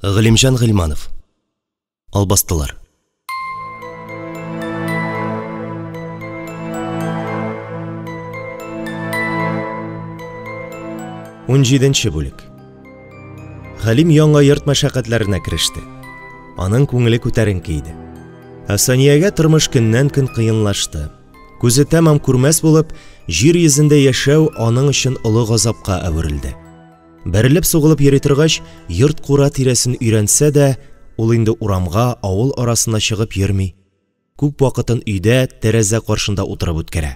Галимжан Гыйльманов. Албастылар. 17-нче бүлек. Галим яңа йорт мәшәкатьләренә кереште. Аның күңеле күтәренке иде. Саниягә тормыш көннән-көн кыенлашты. Күзе тәмам күрмәс булып, җир йөзендә яшәү аның өчен олы газапка әверелде. Бәрелеп сугылып йөри торгач, йорт кура тирәсен өйрәнсә дә, ул инде урамга, авыл арасына чыгып йөрми. Күп вакытын өйдә, тәрәзә каршында утырып үткәрә.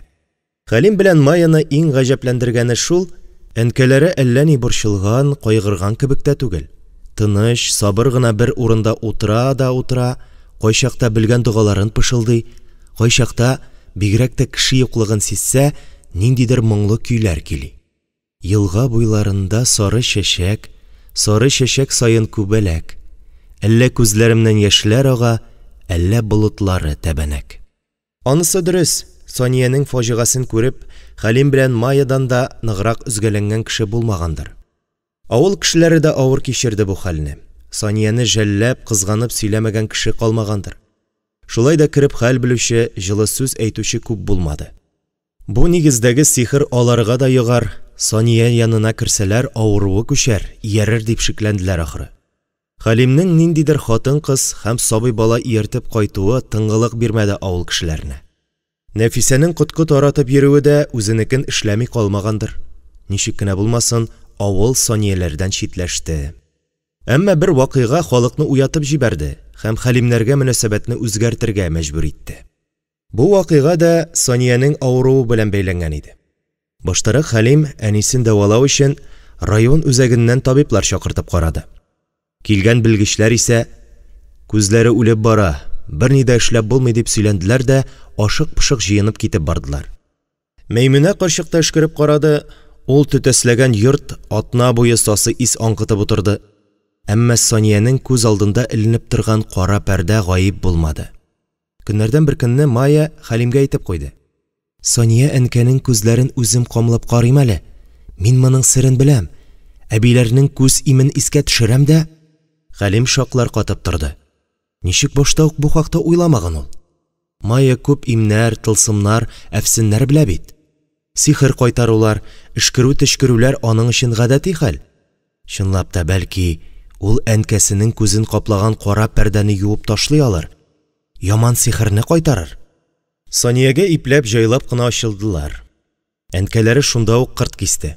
Галим белән Майяны иң гаҗәпләндергәне шул, әнкәләре әллә ни борчылган, кайгырган кебек тә түгел. Тыныч, сабыр гына бер урында утыра, кайчакта белгән дугаларын пышылдый, кайчакта бигрәк тә кеше юклыгын сизсә, ниндидер моңлы көйләр кили. Елга буйларында сары чәчәк саен күбәләк. Әллә күзләремнән яшьләр ага, әллә болытлары тәбәнәк. Анысы дөрес, Саниянең фаҗигасын күреп, Галим белән Майядан да ныграк үзгәләнгән кеше булмагандыр. Авыл кешеләре дә авыр кичерде бу хәлне. Санияне жәлләп, кызганып сөйләмәгән кеше калмагандыр. Шулай да кереп хәл белүче, җылы сүз әйтүче күп булмады. Бу нигездәге сихер аларга да йогар, Сания янына керсәләр авыруы күчәр, иярер дип шикләнделәр ахры. Галимнең ниндидер хатын-кыз һәм сабый бала ияртеп кайтуы тыңгылык бирмәде авыл кешеләренә. Нәфисәнең кутку таратып йөрүе дә үзенекен эшләми калмагандыр. Ничек кенә булмасын, авыл Санияләрдән читләште. Әмма бер вакыйга халыкны уятып җибәрде һәм Галимнәргә мөнәсәбәтне үзгәртергә мәҗбүр итте. Бу вакыйга да Саниянең авыруы белән бәйләнгән иде. Баштарак Галим әнисен дәвалау өчен район үзәгеннән табиблар чакыртып карады. Килгән белгечләр исә күзләре үлеп бара, берни дә эшләп булмый дип сөйләнделәр дә ашык-пышык җыенып китеп бардылар. Мәймүнә карчык та эшкереп карады, ул төтәсләгән йорт атна буе сасы ис аңкытып утырды. Әмма Саниянең күз алдында эленеп торган кара пәрдә гаип булмады. Көннәрдән бер көнне Майя Галимгә әйтеп куйды. Сания әнкәнең күзләрен үзем камлап карыйм әле. Мин моның сырын беләм. Әбиләрнең күз имен искә төшерәм дә. Галим шаклар катып торды. Ничек башта ук бу хакта уйламаган ул? Майя күп имнәр, тылсымнар, әфсеннәр белә бит. Сихер кайтарулар, эшкерү-төшкерүләр аның өчен гадәти хәл. Чынлап та бәлки, ул әнкәсенең күзен каплаган кара пәрдәне юып ташлый алыр. Яман сихерне кайтарыр. Саниягә ипләп җайлап кына ачылдылар. Әнкәләре шунда ук кырт кисте.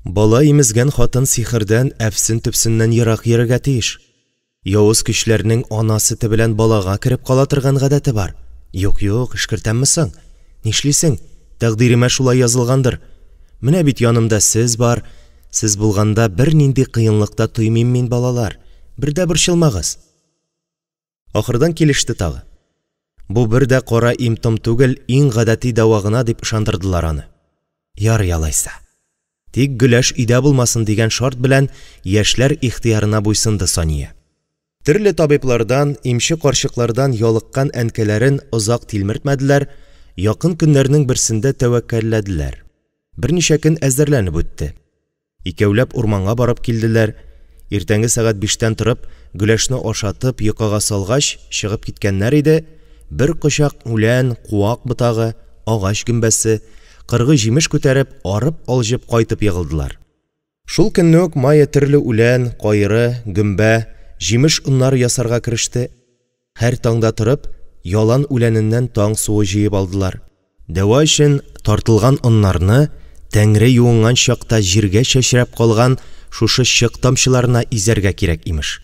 Бала имезгән хатын сихердән, әфсен-төпсеннән ерак йөрергә тиеш. Явыз көчләрнең анасы белән балага кереп кала торган гадәте бар. Юк, эшкертәммесең? Нишлисең? Тәкъдиремә шулай язылгандыр. Менә бит янымда сез бар. Сез булганда бер нинди кыенлыкта туймыйм мин, балалар. Бердә борчылмагыз. Ахырдан килеште тагы. Бу бердә кара имтом түгел, иң гадәти дәвагына дип ышандырдылар аны. Яр ялайса. Тик гөләш өйдә булмасын дигән шарт белән яшьләр ихтыярына буйсынды Сания. Төрле табиблардан, имче карчыклардан ялыккан әнкәләрен озак тилмертмәделәр, якын көннәрнең берсендә тәвәккәлләделәр. Берничә көн әзерләнеп үтте. Икәүләп урманга барып килделәр. Иртәнге сәгать 5-тән торып, гөләшне ашатып, йокыга салгач, чыгып киткәннәр иде. Бер кочак үлән, куак бутагы, агач гөмбәсе, кыргы җимеш күтәреп, арып алҗып кайтып ягылдылар. Шул көнне үк Майя төрле үлән, кайры, гөмбә, җимеш уннар ясарга кереште. Һәр таңда торып, ялан үләненнән таң суы җыеп алдылар. Дәва өчен тартылган уннарны Тәңре юынган чакта җиргә чәчрәп калган шушы чык тамчыларына изәргә кирәк имеш.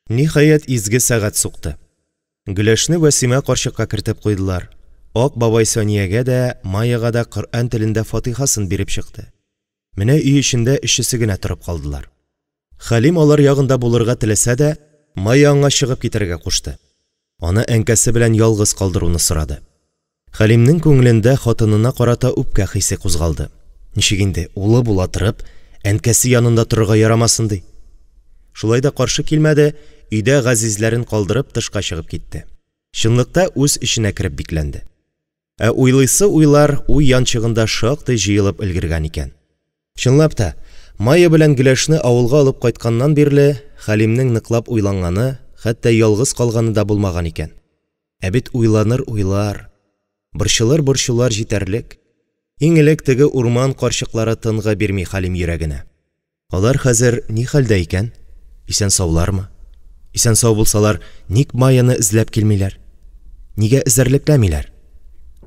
Ниһаять изге сәгать сукты. Гөләшне Вәсимә карчыкка кертеп куйдылар. Ак бабай Саниягә дә, Майяга да Коръән телендә Фатихасын биреп чыкты. Менә өй эчендә өчесе генә торып калдылар. Галим алар ягында булырга теләсә дә, Майя аңа чыгып китәргә кушты. Аны әнкәсе белән ялгыз калдыруны сорады. Галимнең күңелендә хатынына карата үпкә хисе кузгалды. Ничек инде, улы була торып, әнкәсе янында торырга ярамасын ди. Шулай да каршы килмәде, өйдә газизләрен калдырып тышка чыгып китте. Чынлыкта үз эченә кереп бикләнде. Уйлыйсы уйлар уй янчыгында шактый җыелып өлгергән икән. Чынлап та, Майя белән Гөләшне авылга алып кайтканнан бирле Хәлимнең ныклап уйланганы, хәтта ялгыз калганы да булмаган икән. Ә бит уйланыр уйлар, борчылыр җитәрлек. Иң элек теге урман карчыклары тынга бирми Хәлим йөрәгенә. Алар хәзер ни хәлдә икән? Исән саулармы? Исән сау булсалар, ник Майяны эзләп килмиләр? Нигә эзәрлекләмиләр?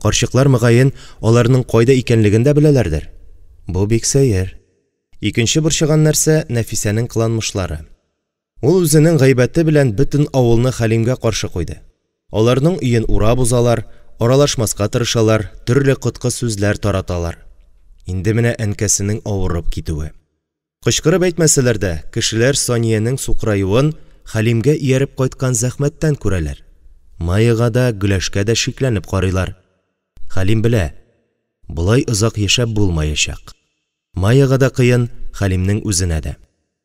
Карчыклар мөгаен аларның кайда икәнлеген дә беләләрдер. Бу бик сәер. Икенче борчыган нәрсә Нәфисәнең кыланмышлары. Ул үзенең гайбәте белән бөтен авылны Хәлимгә каршы куйды. Аларның өен урап узалар, аралашмаска тырышалар, төрле кыткы сүзләр тараталар. Инде менә әнкәсенең авырып китүе. Кычкырып әйтмәсәләр дә, кешеләр Сониянең сукраюын Хәлимгә ияреп кайткан зәхмәттән күрәләр. Майяга да, Гөләшкә дә шикләнеп карыйлар. Хәлим белә, булай озак яшәп булмаячак. Майяга да кыен, Хәлимнең үзенә дә.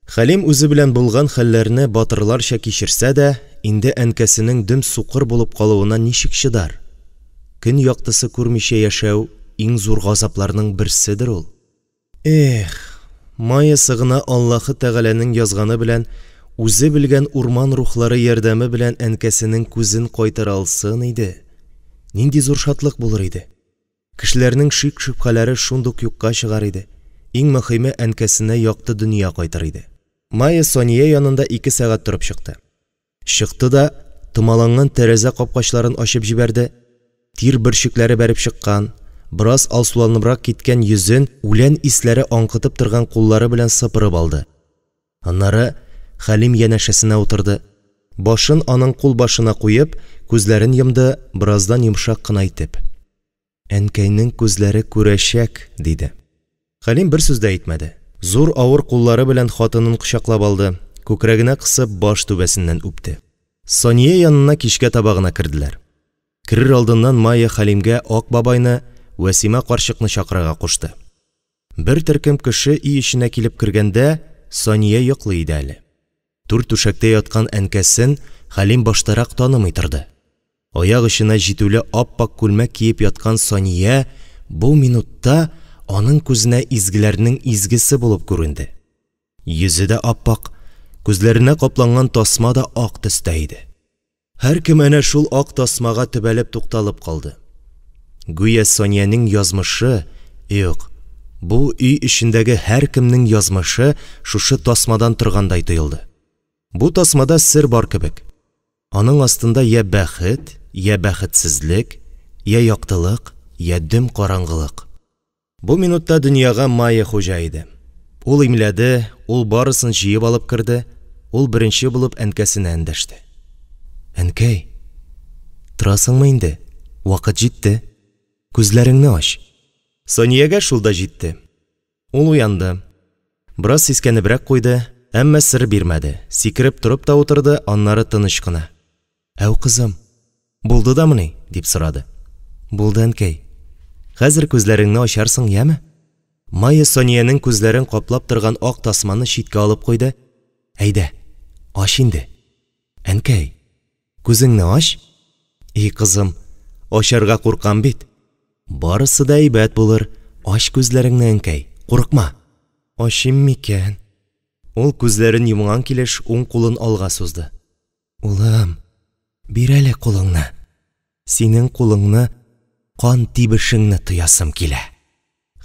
Хәлим үзе белән булган хәлләрне батырларча кичерсә дә, инде әнкәсенең дөм суқыр булып калуына ничек чыдар? Көн яктысы күрмичә яшәү иң зур газапларның берседер ул. Майя сыгына Аллаһы Тәгаләнең язганы белән, үзе белгән урман рухлары ярдәме белән әнкәсенең күзен кайтара алсын иде. Нинди зур шатлык булыр иде. Кешеләрнең шик-шөбһәләре шундук юкка чыгар иде. Иң мөһиме әнкәсенә якты дөнья кайтыр иде. Майя Сония янында 2 сәгать торып чыкты. Чыкты да томаланган тәрәзә капкачларын ачып җибәрде. Тир бөрчекләре бәреп чыккан, бераз алсуланыбрак киткән йөзен үлән исләре аңкытып торган куллары белән сыпырып алды. Аннары Хәлим янәшәсенә утырды. Башын аның кул башына куеп, күзләрен йомды, бераздан йомшак кына итеп. Әнкәйнең күзләре күрәчәк, диде. Хәлим бер сүз дә әйтмәде. Зур авыр куллары белән хатынын кочаклап алды, күкрәгенә кысып баш түбәсеннән үпте. Сония янына кичкә табагына керделәр. Керер алдыннан Майя Хәлимгә Ак бабайны, Вәсимә карчыкны чакырырга кушты. Бер төркем кеше үй эченә килеп кергәндә, Сония йоклый иде әле. Түр түшәктә яткан әнкәсен Хәлим баштарак танымый торды. Аяк эченә җитүле аппак күлмәк киеп яткан Сония бу минутта аның күзенә изгеләрнең изгесе булып күренде. Йөзе дә аппак, күзләренә капланган тасма да ак төстә иде. Һәр кем әнә шул ак тасмага төбәлеп тукталып калды. Гүя Сонияның язмышы, юк, бу үй эчендәге һәр кемнең язмышы шушы тасмадан торгандай тоелды. Бу тасмада сер бар кебек. Аның астында я бәхет, я бәхетсезлек, я яктылык, я дөм караңгылык. Бу минутта дөньяга Майя хуҗа иде. Ул имләде, ул барысын җыеп алып керде, ул беренче булып әнкәсенә эндәште. Әнкәй, торасыңмы инде? Вакыт җитте. Күзләреңне аш. Сониягә шулда җитте. Ул уянды. Бераз сискәнебрәк куйды, әмма сер бирмәде. Сикереп торып та утырды, аннары тыныч кына. Әу кызым, булды дамыни? Дип сорады. Булды, әнкәй. Хәзер күзләреңне ачарсың, яме? Майя Сониянең күзләрен каплап торган ак тасманы читкә алып куйды. Әйдә, аш инде. Әнкәй, күзеңне аш. Кызым, ачарга куркам бит. Барысы да әйбәт булыр. Аш күзләреңне, әнкәй, курыкма. Ашым микән? Ул күзләрен йомган килеш уң кулын алга сузды. Улым, бир әле кулыңны. Синең кулыңны кан тибешеңне тоясым килә.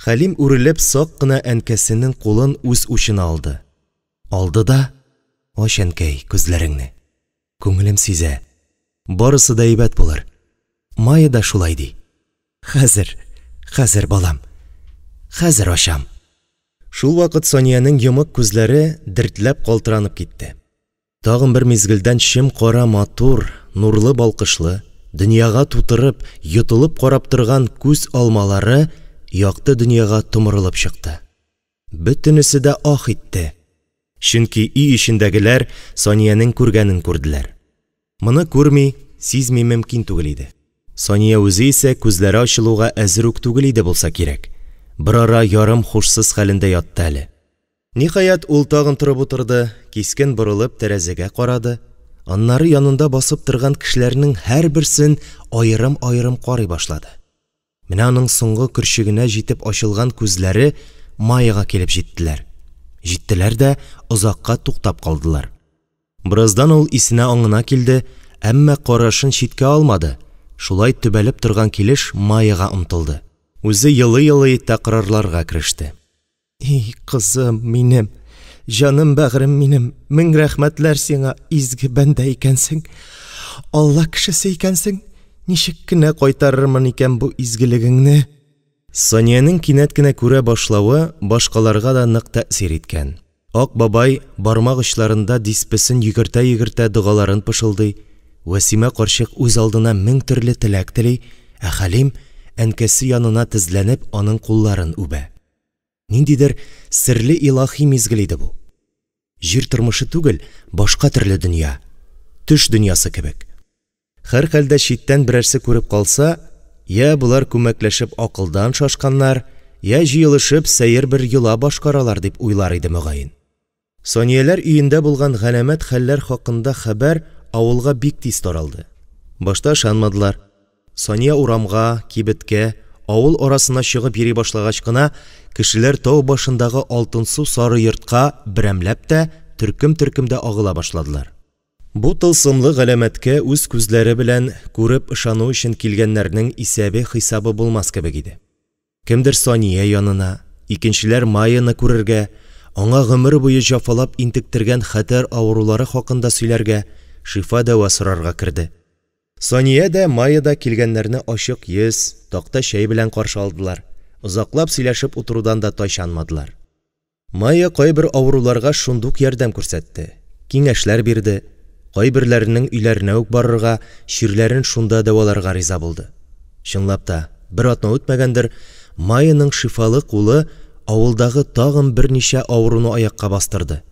Хәлим үрелеп сак кына әнкәсенең кулын үз учына алды. Алды да, аш әнкәй күзләреңне. Күңелем сизә. Барысы да әйбәт булыр. Майя да шулай ди. Хәзер балам. Хәзер ашам. Шул вакыт Сониянең йомык күзләре дертләп калтыранып китте. Тагын бер мизгелдән шим кара матур, нурлы балкышлы, дөньяга тутырып, йотылып карап торган күз алмалары якты дөньяга томырылып чыкты. Бөтенесе дә ах итте. Чөнки үй ишендәгеләр Сониянең күргәнен күрделәр. Моны күрми, сизми мөмкин түгел иде. Сония үзе исә күзләре ачылуга әзер үк түгел иде булса кирәк. Бер ара ярым хушсыз хәлендә ятты әле. Ниһаять ул тагын торып утырды, кискен борылып тәрәзәгә карады. Аннары янында басып торган кешеләрнең һәрберсен аерым-аерым карый башлады. Менә аның соңгы көрчегенә җитеп ачылган күзләре Майяга килеп җиттеләр. Җиттеләр дә озакка туктап калдылар. Бераздан ул исенә аңына килде, әмма карашын читкә алмады. Шулай төбәлеп торган килеш Майяга омтылды. Үзе йылы-йылы тәкърарларга кереште. «И, кызым минем, җаным бәгърем минем, мең рәхмәтләр сиңа, изге бәндә икәнсең. Алла кешесе икәнсең. Ничек кенә кайтарырмын икән бу изгелегеңне?» Санияның кинәт кенә күрә башлавы башкаларга да нык тәэсир иткән. Ак бабай бармак очларында диспесен йөгертә-йөгертә дугаларын пышылдый. Вәсимә карчык үз алдына мең төрле теләк тели, ә Хәлим әнкәсе янына тезләнеп аның кулларын үбә. Ниндидер серле илаһи мизгел иде бу. Җир тормышы түгел, башка төрле дөнья, төш дөньясы кебек. Һәр хәлдә читтән берәрсе күреп калса, я булар күмәкләшеп акылдан шашканнар, я җыелышып сәер бер йола башкаралар дип уйлар иде мөгаен. Сонияләр өендә булган галәмәт хәлләр хакында хәбәр авылга бик тиз таралды. Башта ышанмадылар. Сония урамга, кибеткә, авыл арасына чыгып йөри башлагач кына, кешеләр тау башындагы алтын су сары йортка берәмләп тә төркем-төркемдә агыла башладылар. Бу тылсымлы галәмәткә үз күзләре белән күреп ышану өчен килгәннәрнең исәбе-хисабы булмас кебек иде. Кемдер Сония янына, икенчеләр Майяны күрергә, аңа гомер буе җафалап интектергән хәтәр авырулары хакында сөйләргә, шифа дәва сорарга керде. Сония да Майя да килгәннәрне ачык йөз, такта чәй белән каршы алдылар. Озаклап сөйләшеп утырудан да тайшанмадылар. Майя кайбер авыруларга шундук ярдәм күрсәтте, киңәшләр бирде. Кайберләренең өйләренә үк барырга, чирләрен шунда дәваларга риза булды. Чынлап та, бер атна үтмәгәндер, Майяның шифалы кулы авылдагы тагын берничә авыруны аякка бастырды.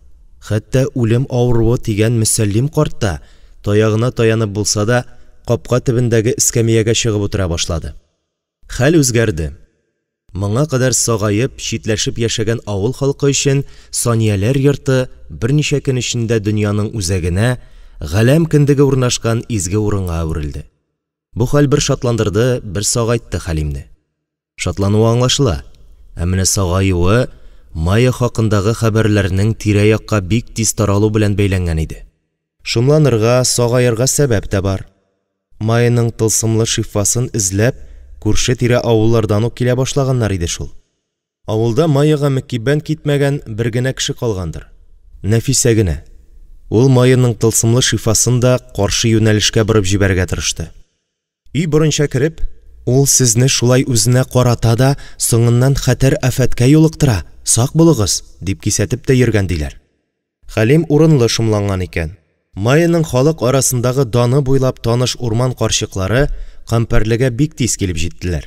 Хәтта үлем авыруы тигән Мөсәллим карт та, таягына таянып булса да, капка төбендәге эскәмиягә чыгып утыра башлады. Хәл үзгәрде. Моңа кадәр сагайып, читләшеп яшәгән авыл халкы өчен Сонияләр йорты берничә көн эчендә дөньяның үзәгенә, галәм кендеге урнашкан изге урынга әверелде. Бу хәл бер шатландырды, бер сагайтты Хәлимне. Шатлануы аңлашыла, ә менә сагаюы Майя хакындагы хәбәрләрнең тирә-якка бик тиз таралу белән бәйләнгән иде. Шомланырга, сагаерга сәбәп тә бар. Майяның тылсымлы шифасын эзләп, күрше-тирә авыллардан ук килә башлаганнар иде шул. Авылда Майяга мөкиббән китмәгән бер генә кеше калгандыр. Нәфисә генә. Ул Майяның тылсымлы шифасын да каршы юнәлешкә борып җибәргә тырышты. Өй борынча кереп, ул сезне шулай үзенә карата да, соңыннан хәтәр афәткә юлыктыра, сак булыгыз, дип кисәтеп тә йөргән диләр. Хәлим урынлы шомланган икән. Майяның халык арасындагы даны буйлап таныш урман карчыклары Кампәрлегә бик тиз килеп җиттеләр.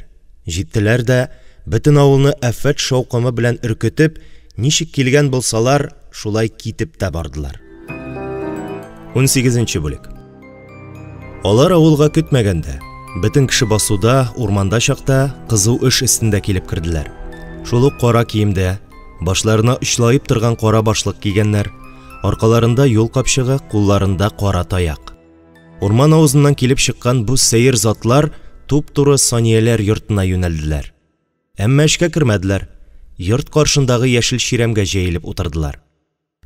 Җиттеләр дә, бөтен авылны афәт шаукымы белән өркетеп, ничек килгән булсалар, шулай китеп тә бардылар. 18-нче бүлек. Алар авылга көтмәгәндә, бөтен кеше басуда, урманда чакта кызу эш өстендә килеп керделәр. Шул ук кара киемдә, башларына очлаеп торган кара башлык кигәннәр, аркаларында юл капчыгы, кулларында кара таяк. Урман авызыннан килеп чыккан бу сәер затлар туп-туры Сонияләр йортына юнәлделәр. Әмма эшкә кермәделәр. Йорт каршындагы яшел чирәмгә җәелеп утырдылар.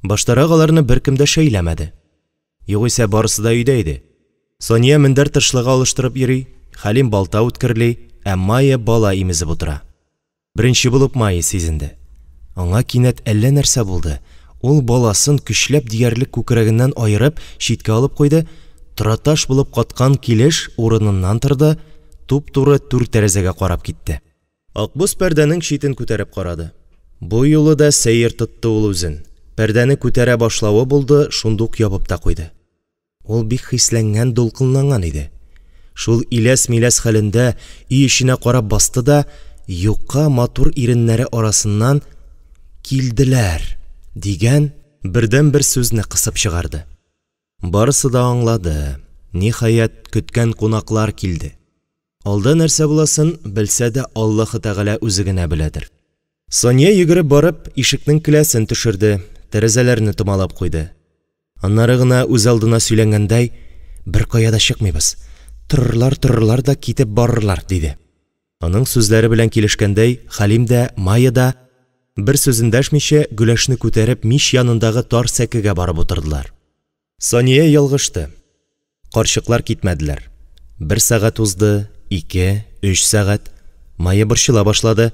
Баштарак аларны беркем дә шәйләмәде. Югыйсә барысы да өйдә иде. Сония мендәр тышлыгы алыштырып йөри, Хәлим балта үткерли, ә Майя бала имезеп утыра. Беренче булып Майя сизенде. Аңа кинәт әллә нәрсә булды. Ул баласын көчләп диярлек күкрәгеннән айырып, читкә алып куйды. Тораташ булып каткан килеш урыныннан торды, туп-туры түр тәрәзәгә карап китте. Акбуз пәрдәнең читен күтәреп карады. Бу юлы да сәер тотты ул үзен. Пәрдәне күтәрә башлавы булды, шундук ябып та куйды. Ул бик хисләнгән, дулкынланган иде. Шул иләс-миләс хәлендә өй эченә карап басты да, юкка матур иреннәре арасыннан «Килделәр» дигән бердән-бер сүзне кысып чыгарды. Барысы да аңлады. Ниһаят көткән кунаклар килде. Алда нәрсә буласын белсә дә Аллаһы Тәгалә үзе генә беләдер. Сония йөгереп барып, ишекнең келәсен төшерде, тәрәзәләрне томалап куйды. Аннары гына үз алдына сөйләнгәндәй, бер кая да чыкмыйбыз. Торырлар да китеп барырлар, диде. Аның сүзләре белән килешкәндәй, Хәлим дә, Майя да Бер сүзен дәшмичә, гөләшне күтәреп мич янындагы тар сәкегә барып утырдылар. Сания ялгышты. Карчыклар китмәделәр. 1 сәгать узды, 2, 3 сәгать. Майя борчыла башлады.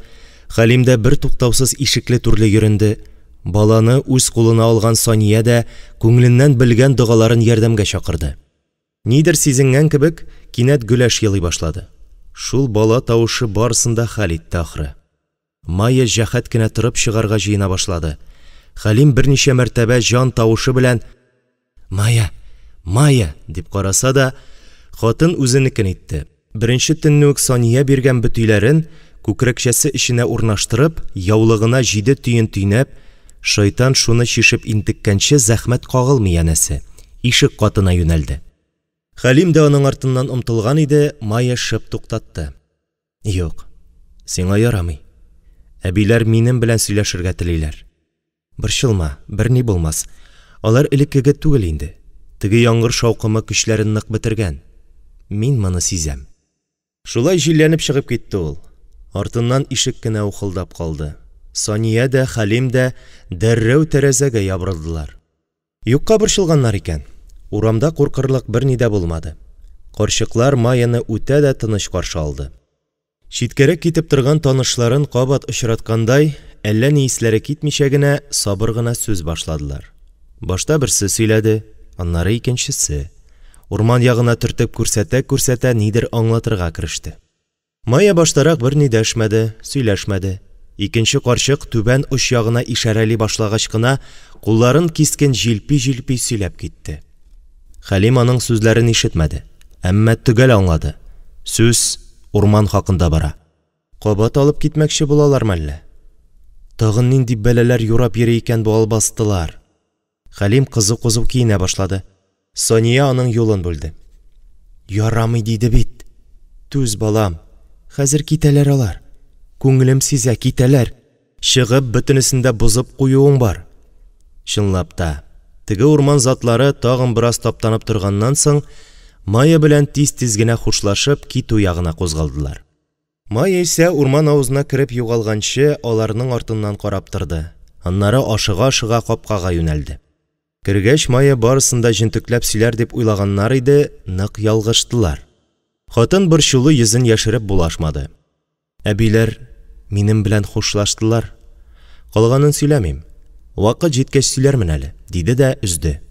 Хәлим дә бер туктаусыз ишекле түрле йөренде. Баланы үз кулына алган Сания дә күңеленнән белгән дугаларын ярдәмгә чакырды. Нидер сизенгән кебек, кинәт гөләш елый башлады. Шул бала тавышы барысында хәл итте ахры. Майя җәһәт кенә торып чыгарга җыена башлады. Хәлим берничә мәртәбә җан тавышы белән «Майя, Майя!» дип караса да, хатын үзенекен итте. Беренче төнне үк Сания биргән бөтиләрен күкрәкчәсе эченә урнаштырып, яулыгына 7 түйен төйнәп, шайтан шуны чишеп интеккәнче зәхмәт кагылмый янәсе, ишек катына юнәлде. Хәлим дә аның артыннан омтылган иде, Майя шып туктатты. «Юк, сиңа ярамый. Әбиләр минем белән сөйләшергә телиләр. Борчылма, берни булмас. Алар элеккеге түгел инде. Теге яңгыр шаукымы көчләрен нык бетергән. Мин моны сизәм». Шулай җилләнеп чыгып китте ул. Артыннан ишек кенә ухылдап калды. Сания да, Хәлим дә дәррәү тәрәзәгә ябырылдылар. Юкка борчылганнар икән. Урамда куркырлык берни дә булмады. Карчыклар Майяны үтә дә тыныч каршы алды. Читкәрәк китеп торган танышларын кабат очраткандай, әллә ни исләре китмичә генә сабыр гына сүз башладылар. Башта берсе сөйләде, аннары икенчесе. Урман ягына төртеп күрсәтә нидер аңлатырга кереште. Майя баштарак берни дәшмәде, сөйләшмәде. Икенче карчык түбән уч ягына ишарәли башлагач кына кулларын кискен җилпи-җилпи сөйләп китте. Хәлим аның сүзләрен ишетмәде, әмма төгәл аңлады. Сүз урман хакында бара. Кабат алып китмәкче булалар мәллә. Тагын нинди бәләләр юрап йөри икән бу албастылар. Хәлим кызу-кызу киенә башлады. Сания аның юлын бүлде. «Ярамый диде бит. Түз балам, хәзер китәләр алар. Күңелем сизә, китәләр. Чыгып бөтенесен дә бузып куюың бар». Чынлап та, теге урман затлары тагын бераз таптанып торганнан соң, Майя белән тиз-тиз генә хушлашып китү ягына кузгалдылар. Майя исә урман авызына кереп югалганчы аларның артыннан карап торды. Аннары ашыга-ашыга капкага юнәлде. Кергәч Майя барысында җентекләп сөйләр дип уйлаганнар иде, нык ялгыштылар. Хатын борчулы йөзен яшереп булашмады. Әбиләр минем белән хушлаштылар. Калганын сөйләмим. Вакыт җиткәч сөйләрмен әле, диде дә үзде.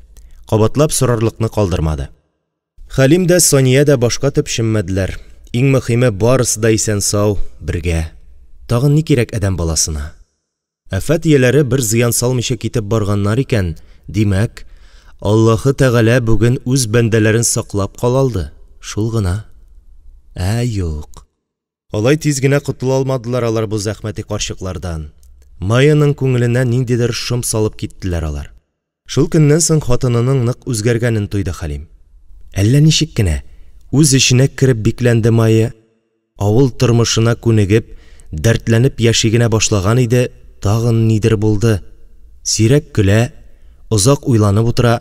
Кабатлап сорарлыкны калдырмады. Хәлим дә, Сания да башка төпшенмәделәр. Иң мөһиме барысы да исән сау, бергә. Тагын ни кирәк адәм баласына? Афат ияләре бер зыян салмыйча китеп барганнар икән, димәк, Аллаһы Тәгалә бүген үз бәндәләрен саклап калалды. Шул гына. Юк. Алай тиз генә котыла алмадылар алар бу зәхмәти карчыклардан. Майяның күңеленә ниндидер шом салып киттеләр алар. Шул көннән соң хатынының нык үзгәргәнен тойды Хәлим. Әллә ничек кенә үз эченә кереп бикләнде Майя. Авыл тормышына күнегеп, дәртләнеп яшигенә башлаган иде, тагын нидер булды. Сирәк көлә, озак уйланып утыра,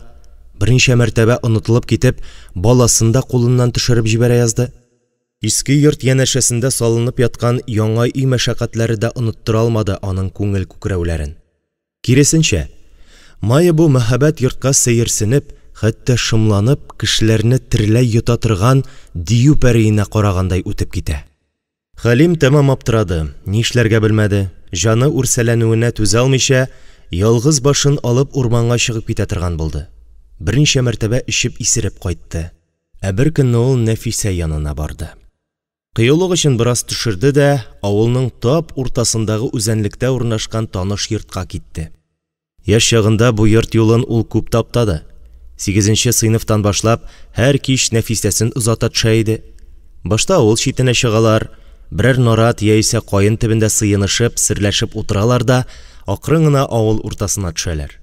берничә мәртәбә онытылып китеп, баласын да кулыннан төшереп җибәрә язды. Иске йорт янәшәсендә салынып яткан яңа үй мәшәкатьләре дә оныттыра алмады аның күңел күкрәүләрен. Киресенчә, Майя бу мәхәббәт йортка сәерсенеп, хәтта шымланып, кешеләрне тирләй йота торган дию пәриенә карагандай үтеп китә. Хәлим тәмам аптырады, нишләргә белмәде. Жаны үрсәләнүенә түзә алмыйча, ялгыз башын алып урманга чыгып китә торган булды. Берничә мәртәбә ишеп исереп кайтты. Бер көнне ул Нәфисә янына барды. Кыюлык өчен бераз төшерде дә, авылның тап уртасындагы үзәнлектә урнашкан таныш йортка китте. Яшь чагында бу йорт юлын ул күп таптады. 8нче сыйныфтан башлап, һәр кич Нәфисәсен озата төшә иде. Башта авыл читенә чыгалар, берәр нарат яисә каен төбендә сыенышып, серләшеп утыралар да, акрын гына авыл уртасына төшәләр.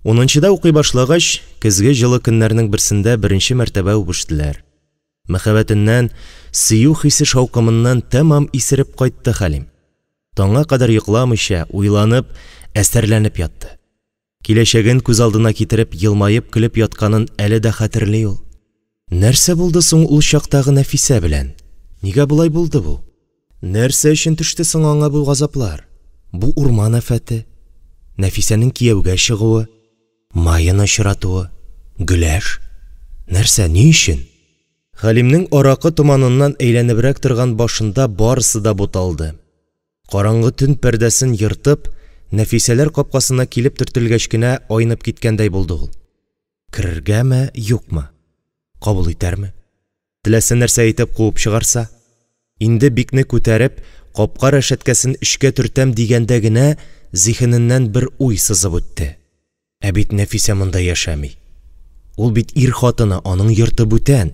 10нчыда укый башлагач, көзге җылы көннәрнең берсендә беренче мәртәбә үбештеләр. Мәхәббәтеннән, сөю хисе шаукымыннан тәмам исереп кайтты Хәлим. Таңга кадәр йокламыйча, уйланып, әсәрләнеп ятты. Киләчәген күз алдына китереп, елмаеп көлеп ятканын әле дә хәтерли ул. Нәрсә булды соң ул чактагы Нәфисә белән? Нигә булай булды бу? Нәрсә өчен төште соң аңа бу газаплар? Бу урман афәте, Нәфисәнең кияүгә чыгуы, майын очратуы, гөләш. Нәрсә, ни өчен? Хәлимнең аракы томаныннан әйләнебрәк торган башында барысы да буталды. Караңгы төн пәрдәсен йыртып, Нәфисәләр капкасына килеп төртелгәч кенә айнып киткәндәй булды ул. Керергәме, юкмы? Кабул итәрме? Теләсә нәрсә әйтеп куып чыгарса? Инде бикне күтәреп, капка рәшәткәсен эшкә төртәм дигәндә генә зиһененнән бер уй сызып үтте. Ә бит Нәфисә монда яшәми. Ул бит ир хатыны, аның йорты бүтән.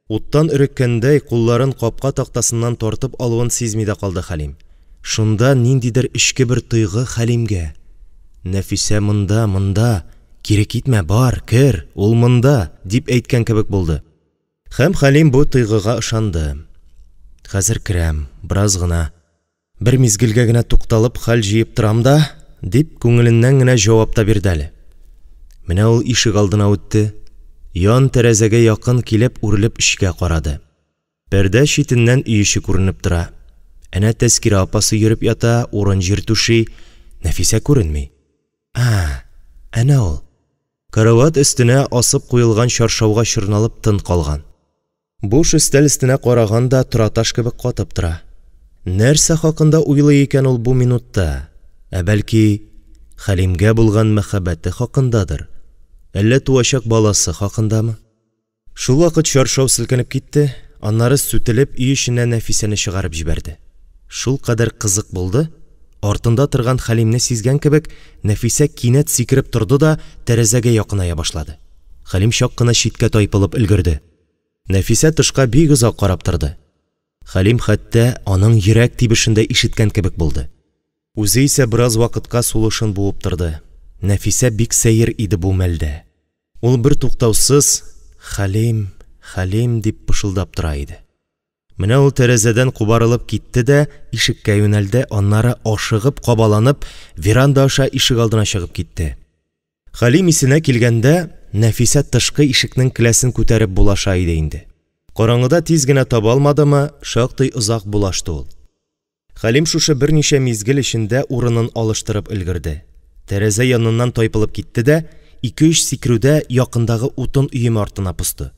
Уттан өреккәндәй кулларын капка тактасыннан тартып алуын сизми дә калды Хәлим. Шунда ниндидер эчке бер тойгы Хәлимгә: Нәфисә монда, кире китмә, бар, кер, ул монда, дип әйткән кебек булды. Һәм Хәлим бу тойгыга ышанды. Хәзер керәм, бераз гына, бер мизгелгә генә тукталып хәл җыеп торам да, дип күңеленнән генә җавап та бирде әле. Менә ул ишек алдына үтте, ян тәрәзәгә якын килеп үрелеп эчкә карады. Пәрдә читеннән өй эче күренеп тора. Әнә Тәскирә апасы йөреп ята, урын җир түши, Нәфисә күренми. Әнә ул. Карават өстенә асып куелган чаршауга чорналып тын калган. Буш өстәл өстенә караганда тораташ кебек катып тора. Нәрсә хакында уйлый икән ул бу минутта? Бәлки, Хәлимгә булган мәхәббәте хакындадыр. Әллә туачак баласы хакындамы? Шул вакыт чаршау селкенеп китте, аннары сүтелеп өй эченә Нәфисәне чыгарып җибәрде. Шул кадәр кызык булды, артында торган Хәлимне сизгән кебек, Нәфисә кинәт сикереп торды да тәрәзәгә якыная башлады. Хәлим чак кына читкә тайпылып өлгерде. Нәфисә тышка бик озак карап торды. Хәлим хәтта аның йөрәк тибешендә ишеткән кебек булды. Үзе исә бераз вакытка сулышын буып торды. Нәфисә бик сәер иде бу мәлдә. Ул бер туктаусыз Хәлим, Хәлим дип пышылдап тора иде. Менә ул тәрәзәдән кубарылып китте дә ишеккә юнәлде, аннары ашыгып, кабаланып, веранда аша ишек алдына чыгып китте. Хәлим исенә килгәндә, Нәфисә тышкы ишекнең келәсен күтәреп булаша иде инде. Караңгыда тиз генә таба алмадымы, шактый озак булашты ул. Хәлим шушы берничә мизгел эчендә урынын алыштырып өлгерде. Тәрәзә яныннан тайпылып китте дә, 2-3 сикрүдә якындагы утын өеме артына пусты.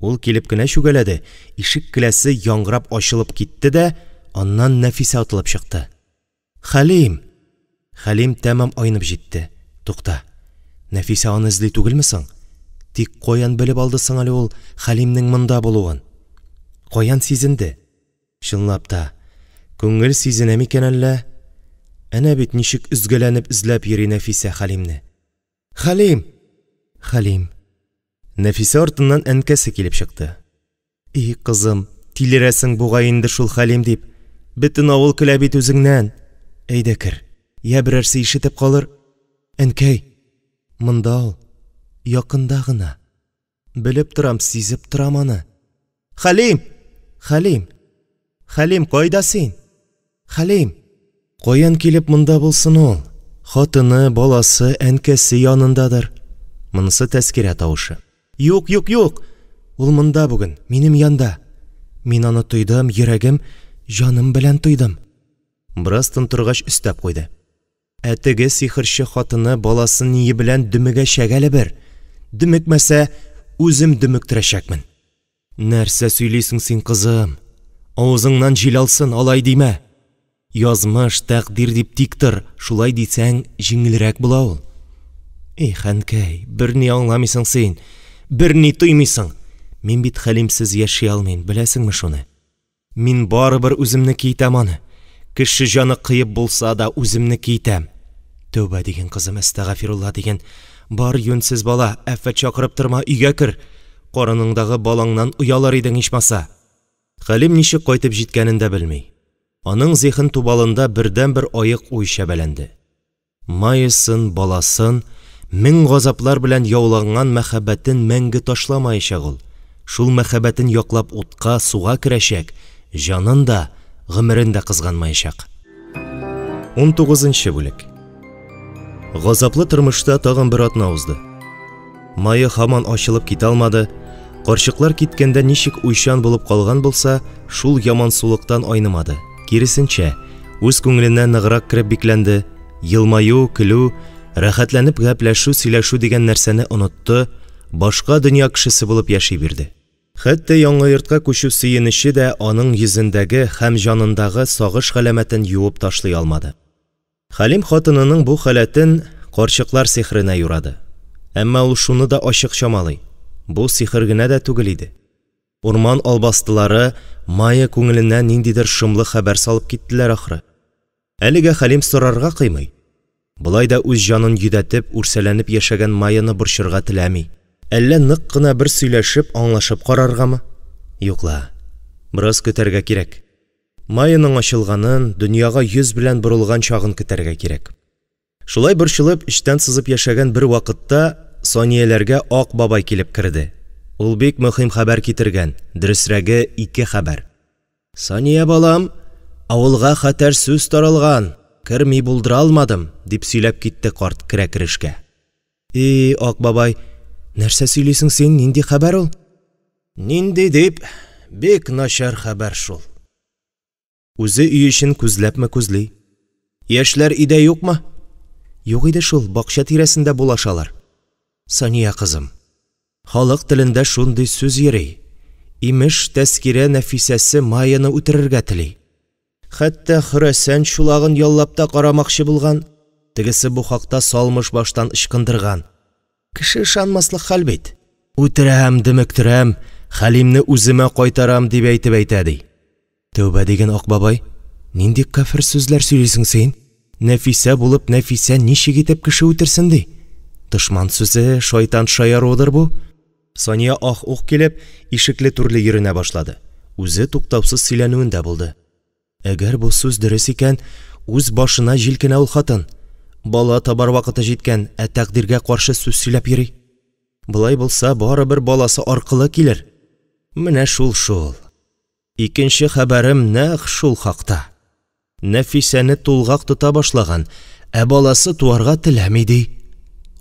Ул килеп кенә чүгәләде, ишек келәсе яңгырап ачылып китте дә, аннан Нәфисә атылып чыкты. Хәлим! Хәлим тәмам айнып җитте. Тукта, Нәфисә аны эзли түгелме соң? Тик каян белеп алды соң әле ул Хәлимнең монда булуын? Каян сизенде? Чынлап та, күңел сизенә микән әллә? Әнә бит ничек үзгәләнеп эзләп йөри Нәфисә Хәлимне. Хәлим! Хәлим! Нәфисә артыннан әнкәсе килеп чыкты. И кызым, тилерәсең бугай инде шул Хәлим дип. Бөтен авыл көлә бит үзеңнән. Әйдә кер. Я берәрсе ишетеп калыр. Әнкәй, монда ул, якында гына. Белеп торам, сизеп торам аны. Хәлим! Хәлим! Хәлим, кайда син? Хәлим! Каян килеп монда булсын ул? Хатыны, баласы, әнкәсе янындадыр. Монысы Тәскирә тавышы. Юк, ул монда бүген, минем янда. Мин аны тойдым, йөрәгем, җаным белән тойдым. Бераз тынтыргач өстәп куйды. Теге сихерче хатыны баласын ние белән дөмегә шәгәле бер. Дөмекмәсә, үзем дөмектөрәчәкмен. Нәрсә сөйлисең син, кызым? Авызыңнан җил алсын, алай димә. Язмыш, тәкъдир дип тиктер, шулай дисәң җиңелрәк була ул. Әнкәй, берни аңламыйсың син, берни тоймыйсың. Мин бит Хәлимсез яши алмыйм, беләсеңме шуны? Мин барыбер үземне китәм аны. Кеше җаны кыеп булса да үземне китәм. Тәүбә дигән кызым, әстәгъфирулла дигән. Бар юнсез бала, афәт чакырып торма, өйгә кер. Карыныңдагы балаңнан уялар идең ичмаса. Хәлим ничек кайтып җиткәнен дә белми. Аның зиһен тубалында бердән-бер аек уй шәбәләнде. Майысын, баласын, мең газаплар белән яуланган мәхәббәтен мәңге ташламаячак ул. Шул мәхәббәтен яклап утка, суга керәчәк, җанын да, гомерен дә кызганмаячак. 19-нчы бүлек. Газаплы тормышта тагын бер атна узды. Майы һаман ачылып китә алмады. Карчыклар киткәндә ничек уйчан булып калган булса, шул яман сулыктан айнымады. Киресенчә, Үз күңеленә ныграк кереп бикләнде, елмаю, көлү, рәхәтләнеп гәпләшү, сөйләшү дигән нәрсәне онытты, башка дөнья кешесе булып яши бирде. Хәтта яңа йортка күчү сөенече дә аның йөзендәге һәм җанындагы сагыш галәмәтен юып ташлый алмады. Хәлим хатынының бу халәтен карчыклар сихренә юрады. Әмма ул шуны да ачык чамалый. Бу сихер генә дә түгел иде. Урман албастылары Майя күңеленә ниндидер шомлы хәбәр салып киттеләр ахры. Әлегә Хәлим сорарга кыймый. Булай да үз җанын йөдәтеп, үрсәләнеп яшәгән Майяны борчырга теләми. Әллә нык кына бер сөйләшеп, аңлашып караргамы? Юкла. Бераз көтәргә кирәк. Майяның ачылганын, дөньяга йөз белән борылган чагын көтәргә кирәк. Шулай борчылып, эчтән сызып яшәгән бер вакытта Сонияләргә Ак бабай килеп керде. Ул бик мөһим хәбәр китергән, дөресрәге 2 хәбәр. Сония балам, авылга хәтәр сүз таралган, керми булдыра алмадым, дип сөйләп китте карт керәкрешкә. Ак бабай, нәрсә сөйлисең син, нинди хәбәр ул? Нинди дип, бик начар хәбәр шул. Үзе өй өчен күзләпме күзли? Яшьләр өйдә юкмы? Юк иде шул, бакча тирәсендә булашалар. Сония кызым, халык телендә шундый сүз йөри. Имеш тәскирә Нәфисәсе Майяны үтерергә тели. Хәтта Хөрәсән шулагын яллап та карамакчы булган. Тегесе бу хакта салмыш баштан ычкындырган. Кеше ышанмаслык хәл бит. Үтерәм, демектирәм, Хәлимне үземә кайтарам дип әйтә ди. Тәүбә дигән Ак бабай, нинди кафир сүзләр сөйлисең син? Нәфисә булып, Нәфисә ничек итеп кеше үтерсен ди? Дошман сүзе, шайтан шаярудыр бу. Сония ах-ух килеп, ишекле түрле йөренә башлады. Үзе туктаусыз сөйләнүендә булды. Әгәр бу сүз дөрес икән, үз башына җилкенә ул хатын. Бала табар вакыты җиткән, ә тәкъдиргә каршы сүз сөйләп йөри. Булай булса, барыбер баласы аркылы килер. Менә шул. Икенче хәбәрем нәкъ шул хакта. Нәфисәне тулгак тота башлаган, ә баласы туарга теләми ди.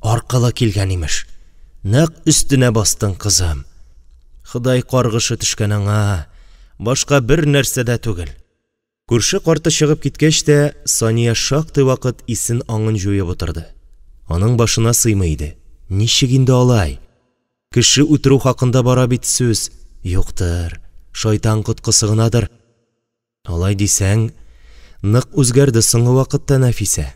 Аркылы килгән имеш. Нәкъ өстенә бастың кызым. Ходай каргышы төшкән аңа. Башка бер нәрсә дә түгел. Күрше карты чыгып киткәч тә, Сония шактый вакыт исен аңын җуеп утырды. Аның башына сыймый иде. Ничек инде алай? Кеше үтерү хакында бара бит сүз. Юктыр, шайтан коткысы гынадыр. Алай дисәң, нык үзгәрде соңгы вакытта Нәфисә.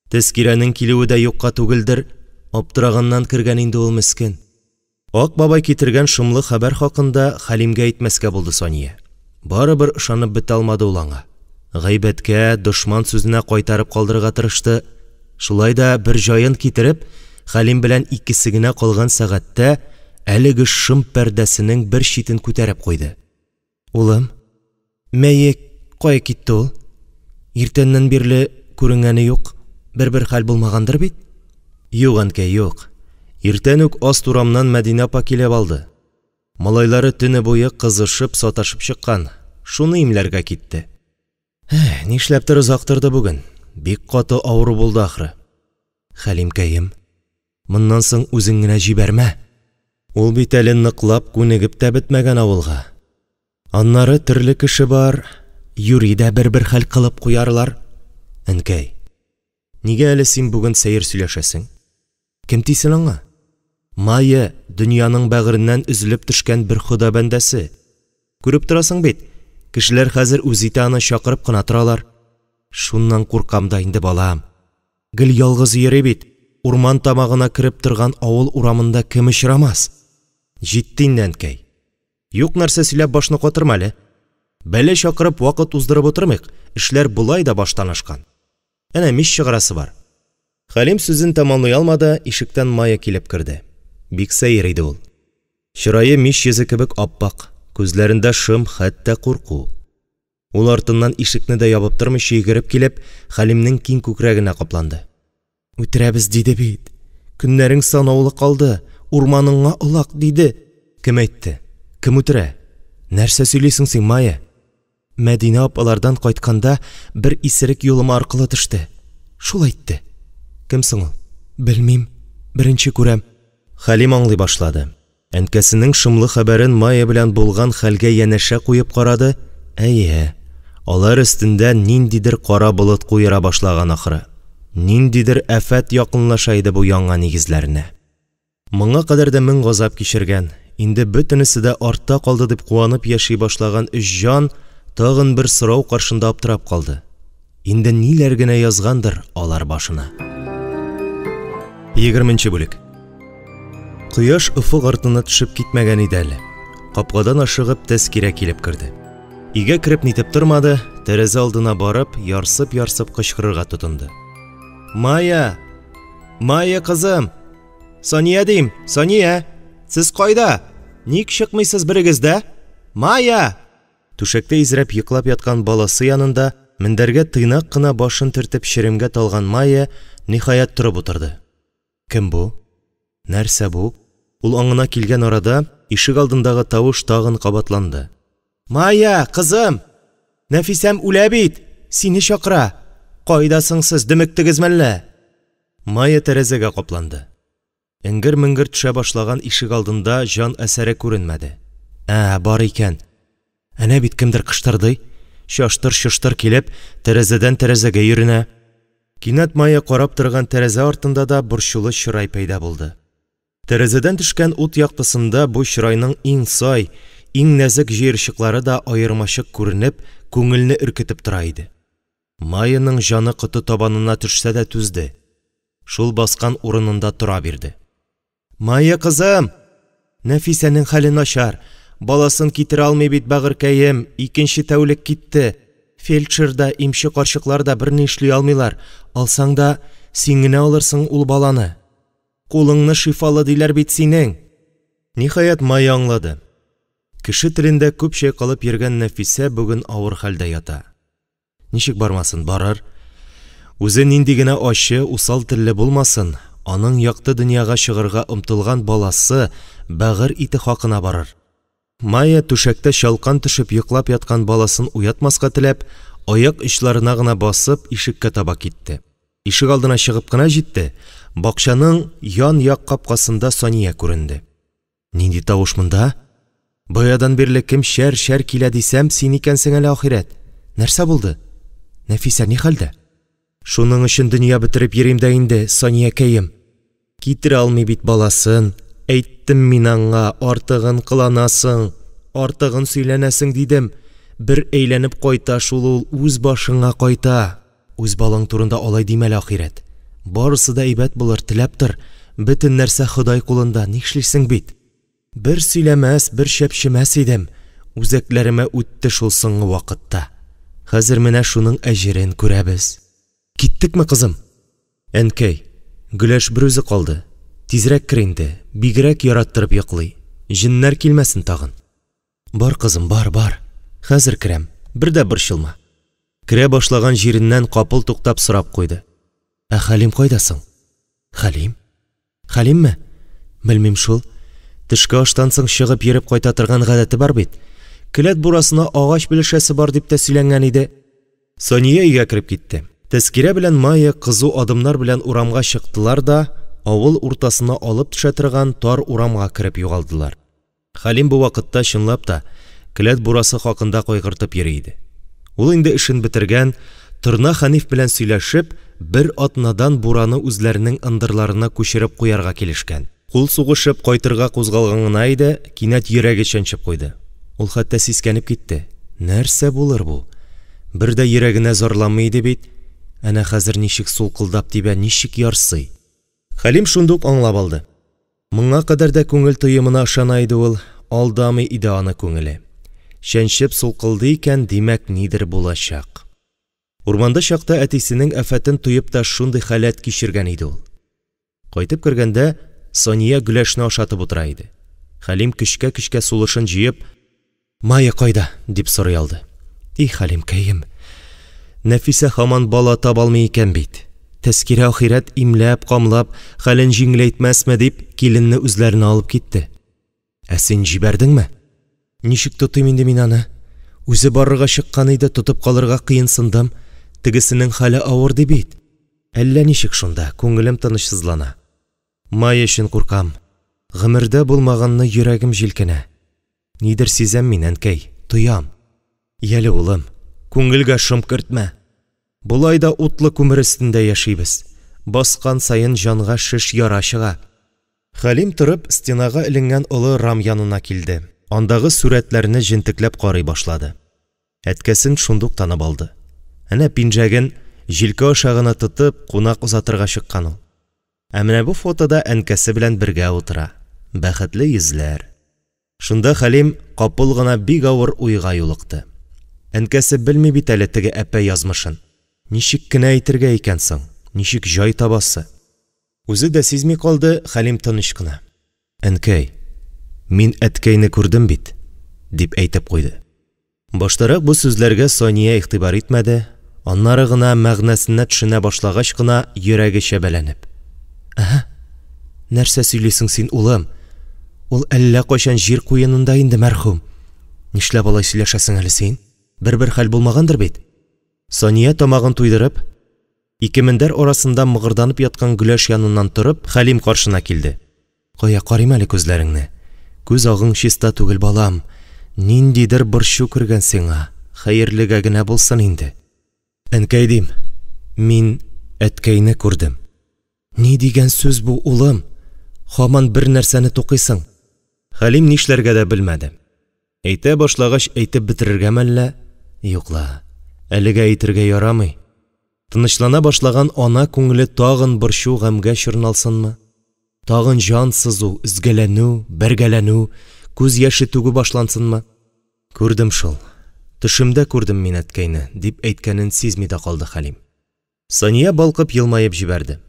Тәскирәнең килүе дә юкка түгелдер, аптыраганнан кергән инде ул мискин. Ак бабай китергән шомлы хәбәр хакында Хәлимгә әйтмәскә булды Сония. Барыбер ышанып бетә алмады ул аңа. Гайбәткә, дошман сүзенә кайтарып калдырырга тырышты. Шулай да бер җаен китереп, Хәлим белән икесе генә калган сәгатьтә әлеге шым пәрдәсенең бер читен күтәреп куйды. Улым, мәе кая китте ул? Иртәннән бирле күренгәне юк. Бер хәл булмагандыр бит? Юк, әнкәй, юк. Иртән үк аст урамнан Мәдинә апа килеп алды. Малайлары төне буе кызышып, саташып чыккан. Шуны имләргә китте. Нишләптер озактырды бүген. Бик каты авыру булды ахры. Хәлимкәем, моннан соң үзең генә җибәрмә. Ул бит әле ныклап күнегеп тә бетмәгән авылга. Аннары төрле кеше бар, юри дә бер хәл кылып куярлар. Әнкәй, нигә әле син бүген сәер сөйләшәсең? Кем тисен аңа? Майя дөньяның бәгыреннән үзелеп төшкән бер Худа бәндәсе. Күреп торасың бит, кешеләр хәзер үз итаны чакырып кына торалар. Шуннан куркам да инде балам. Гел ялгыз йөри бит. Урман тамагына кирип торган авыл урамында кем очрамас? Җитте инде, әнкәй. Юк нәрсә сөйләп башны катырма әле. Бәлә чакырып вакыт уздырып утырмыйк. Эшләр булай да баштан ашкан. Әнә мич чыгарасы бар. Хәлим сүзен тамамлый алмады, ишектән Майя килеп керде. Бик сәер иде ул. Чырае мич йөзе кебек аппак, күзләрендә шым, хәтта курку. Ул артыннан ишекне дә ябып тормыйча йөгереп килеп, Хәлимнең киң күкрәгенә капланды. Үтерәбез диде бит. Көннәрең санаулы калды. Урманыңа улак диде. Кем әйтте? Кем үтерә? Нәрсә сөйлисең син, Майя? Мәдинә апалардан кайтканда бер исерек юлыма аркылы төште. Шул әйтте. Кем соң ул? Белмим. Беренче күрәм. Хәлим аңлый башлады. Әнкәсенең шомлы хәбәрен Майя белән булган хәлгә янәшә куеп карады. Әйе, Алар өстендә ниндидер кара болыт куера башлаган ахыры. Ниндидер афәт якынлаша иде бу яңа нигезләренә. Моңа кадәр дә мең газап кичергән, инде бөтенесе дә артта калды дип куанып яши башлаган өч җан тагын бер сорау каршында аптырап калды. Инде ниләр генә язгандыр алар башына. 20-нче бүлек. Кояш уфук артына төшеп китмәгән иде әле. Капкадан ашыгып Тәскирә килеп керде. Өйгә кереп нитеп тормады, тәрәзә алдына барып, ярсып кычкырырга тотынды. Майя! Майя кызым! Сания дим, Сания! Сез кайда? Ник чыкмыйсыз берегездә? Майя! Түшәктә изрәп йоклап яткан баласы янында мендәргә тыйнак кына башын төртеп шеремгә талган Майя ниһаять турып утырды. Кем бу? Нәрсә бу? Ул аңына килгән арада ишек алдындагы тавыш тагын кабатланды. Майя, кызым! Нәфисәм үлә бит! Сине чакыра! Кайдасың сез, дөмектегезме әллә? Майя тәрәзәгә капланды. Эңгер-меңгер төшә башлаган ишек алдында җан әсәре күренмәде. Бар икән. Әнә бит кемдер кыштырды. Шаштыр-шыштыр килеп, тәрәзәдән тәрәзәгә йөренә. Кинәт Майя карап торган тәрәзә артында да борчулы чырай пәйда булды. Тәрәзәдән төшкән ут яктысында бу чырайның иң сай, иң нәзек җыерчыклары да аермачык күренеп, күңелне үркетеп тора иде. Майяның җаны коты табанына төшсә дә түзде. Шул баскан урынында тора бирде. Майя кызым! Нәфисәнең хәле начар. Баласын китерә алмый бит бәгыркәем, икенче тәүлек китте. Фельдшер да, имче карчыклар да берни эшли алмыйлар. Алсаң да, син генә алырсың ул баланы. Кулыңны шифалы диләр бит синең. Ниһаять Майя аңлады. Кеше телендә күп чайкалып йөргән Нәфисә бүген авыр хәлдә ята. Ничек бармасын, барыр. Үзе нинди генә ачы, усал телле булмасын, аның якты дөньяга чыгырга омтылган баласы бәгыр ите хакына барыр. Майя түшәктә чалкан төшеп йоклап яткан баласын уятмаска теләп, аяк очларына гына басып ишеккә таба китте. Ишек алдына чыгып кына җитте, бакчаның ян-як капкасында Сания күренде. Нинди тавыш монда? Баядан бирле кем шәр килә дисәм, син икәнсең әле ахирәт. Нәрсә булды? Нәфисә ни хәлдә? Шуның өчен дөнья бетереп йөрим дә инде, Сания кәем. Китерә алмый бит баласын. Әйттем мин аңа, артыгын кыланасың, артыгын сөйләнәсең дидем. Бер әйләнеп кайта шул ул, үз башыңа кайта. Үз балаң турында алай димәле ахирәт. Барысы да әйбәт булыр, теләп тор. Бөтен нәрсә Ходай кулында, нишлисең бит? Бер сөйләмәс, бер шәпшемәс идем. Үзәкләремә үтте шул соңгы вакытта. Хәзер менә шуның әҗерен күрәбез. Киттекме, кызым? Әнкәй, Гөләш бер үзе калды. Тизрәк кер инде, бигрәк яраттырып йоклый. Җиннәр килмәсен тагын. Бар, кызым, бар. Хәзер керәм, бер дә борчылма. Керә башлаган җиреннән капыл туктап сорап куйды. Хәлим кайдасың? Хәлим? Хәлимме? Белмим шул. Төшкә аштан соң чыгып йөреп кайта торган гадәте бар бит. Келәт бурасына агач билешәсе бар дип тә сөйләнгән иде. Сания өйгә кереп китте. Тәскирә белән Майя кызу адымнар белән урамга чыктылар да, авыл уртасына алып төшә торган тар урамга кереп югалдылар. Хәлим бу вакытта чынлап та келәт бурасы хакында кайгыртып йөри иде. Ул инде эшен бетергән, Торна Хәниф белән сөйләшеп, бер атнадан бураны үзләренең ындырларына күчереп куярга килешкән. Кул сугышып кайтырга кузгалганына иде, кинәт йөрәге чәнчеп куйды. Ул хәтта сискәнеп китте. Нәрсә булыр бу? Бер дә йөрәгенә зарламый иде бит. Әнә хәзер ничек сулкылдап тибә, ничек ярсый. Хәлим шундук аңлап алды. Моңа кадәр дә күңел тоемына ышана иде ул, алдамый иде аны күңеле. Чәнчеп сулкылды икән, димәк нидер булачак. Урманда чакта әтисенең афәтен туеп та шундый хәләт кичергән иде ул. Кайтып кергәндә Сания Гөләшне ашатып утыра иде. Хәлим көчкә сулышын җыеп, «Майя кайда?» дип сорый алды. Хәлим кәем. Нәфисә һаман бала табалмый икән бит. Тәскирә ахирәт имләп, камлап, хәлен җиңеләйтмәсме дип, киленне үзләренә алып китте. Син җибәрдеңме? Ничек тотыйм инде мин аны? Үзе барырга чыккан иде, тотып калырга кыенсындым. Тегесенең хәле авыр ди бит. Әллә ничек шунда, күңелем тынычсызлана. Майя өчен куркам. Гомердә булмаганны йөрәгем җилкенә. Нидер сизәм мин, әнкәй, тоям. Яле улым, күңелгә шом кертмә. Булай да утлы күмер өстендә яшибез. Баскан сайын җанга шеш яра чыга. Хәлим торып стенага эленгән олы рам янына килде. Андагы сурәтләрне җентекләп карый башлады. Әткәсен шундук танып алды. Әнә пинжәген җилкә ашагына тотып кунак узатырга чыккан ул. Ә менә бу фотода әнкәсе белән бергә утыра. Бәхетле йөзләр. Шунда Хәлим капыл гына бик авыр уйга юлыкты. Әнкәсе белми бит әле теге әпә язмышын. Ничек кенә әйтергә икән соң? Ничек җай табасы? Үзе дә сизми калды, Хәлим тыныч кына. Әнкәй, мин әткәйне күрдем бит, дип әйтеп куйды. Баштарак бу сүзләргә Сония игътибар итмәде, аннары гына мәгънәсенә төшенә башлагач кына йөрәге чәбәләнеп. Әһә, нәрсә сөйлисең син, улым? Ул әллә кайчан җир куенында инде мәрхүм. Нишләп алай сөйләшәсең әле син? Бер хәл булмагандыр бит. Сония тамагын туйдырып, икемендәр арасында мыгырданып яткан Гөләш яныннан торып, Хәлим каршына килде. Кая карыйм әле күзләреңне? Күз агың чиста түгел, балам. Ниндидер борчу кергән сиңа. Хәерлегә генә булсын инде. Әнкәй дим, мин әткәйне күрдем. Ни дигән сүз бу, улым? Һаман бер нәрсәне тукыйсың. Хәлим нишләргә дә белмәде. Әйтә башлагач әйтеп бетерергә мәллә? Юкла. Әлегә әйтергә ярамый. Тынычлана башлаган ана күңеле тагын борчу гамгә чорналсынмы? Тагын җан сызу, изгәләнү, бергәләнү, күз яше түгү башлансынмы? Күрдем шул. Төшемдә күрдем мин әткәйне, дип әйткәнен сизми дә калды Хәлим. Сония балкып елмаеп җибәрде.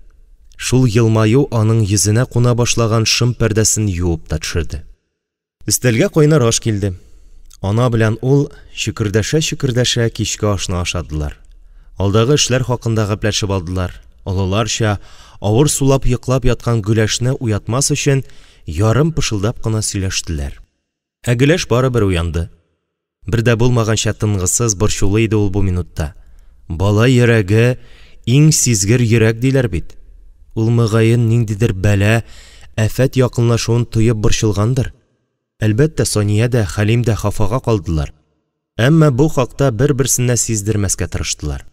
Шул елмаю аның йөзенә куна башлаган шым пәрдәсен юып та төшерде. Өстәлгә кайнар аш килде. Ана белән ул шикердәшә кичке ашны ашадылар. Алдагы эшләр хакында гәпләшеп алдылар. Олыларча авыр сулап йоклап яткан Гөләшне уятмас өчен ярым пышылдап кына сөйләштеләр. Ә Гөләш барыбер уянды. Бердә булмаганча тынгысыз борчулы иде ул бу минутта. Бала йөрәге иң сизгер йөрәк диләр бит. Ул мөгаен ниндидер бәла, афәт якынлашуын тоеп борчылгандыр. Әлбәттә, Сония да, Хәлим дә хафага калдылар. Әмма бу хакта бер-берсенә сиздермәскә тырыштылар.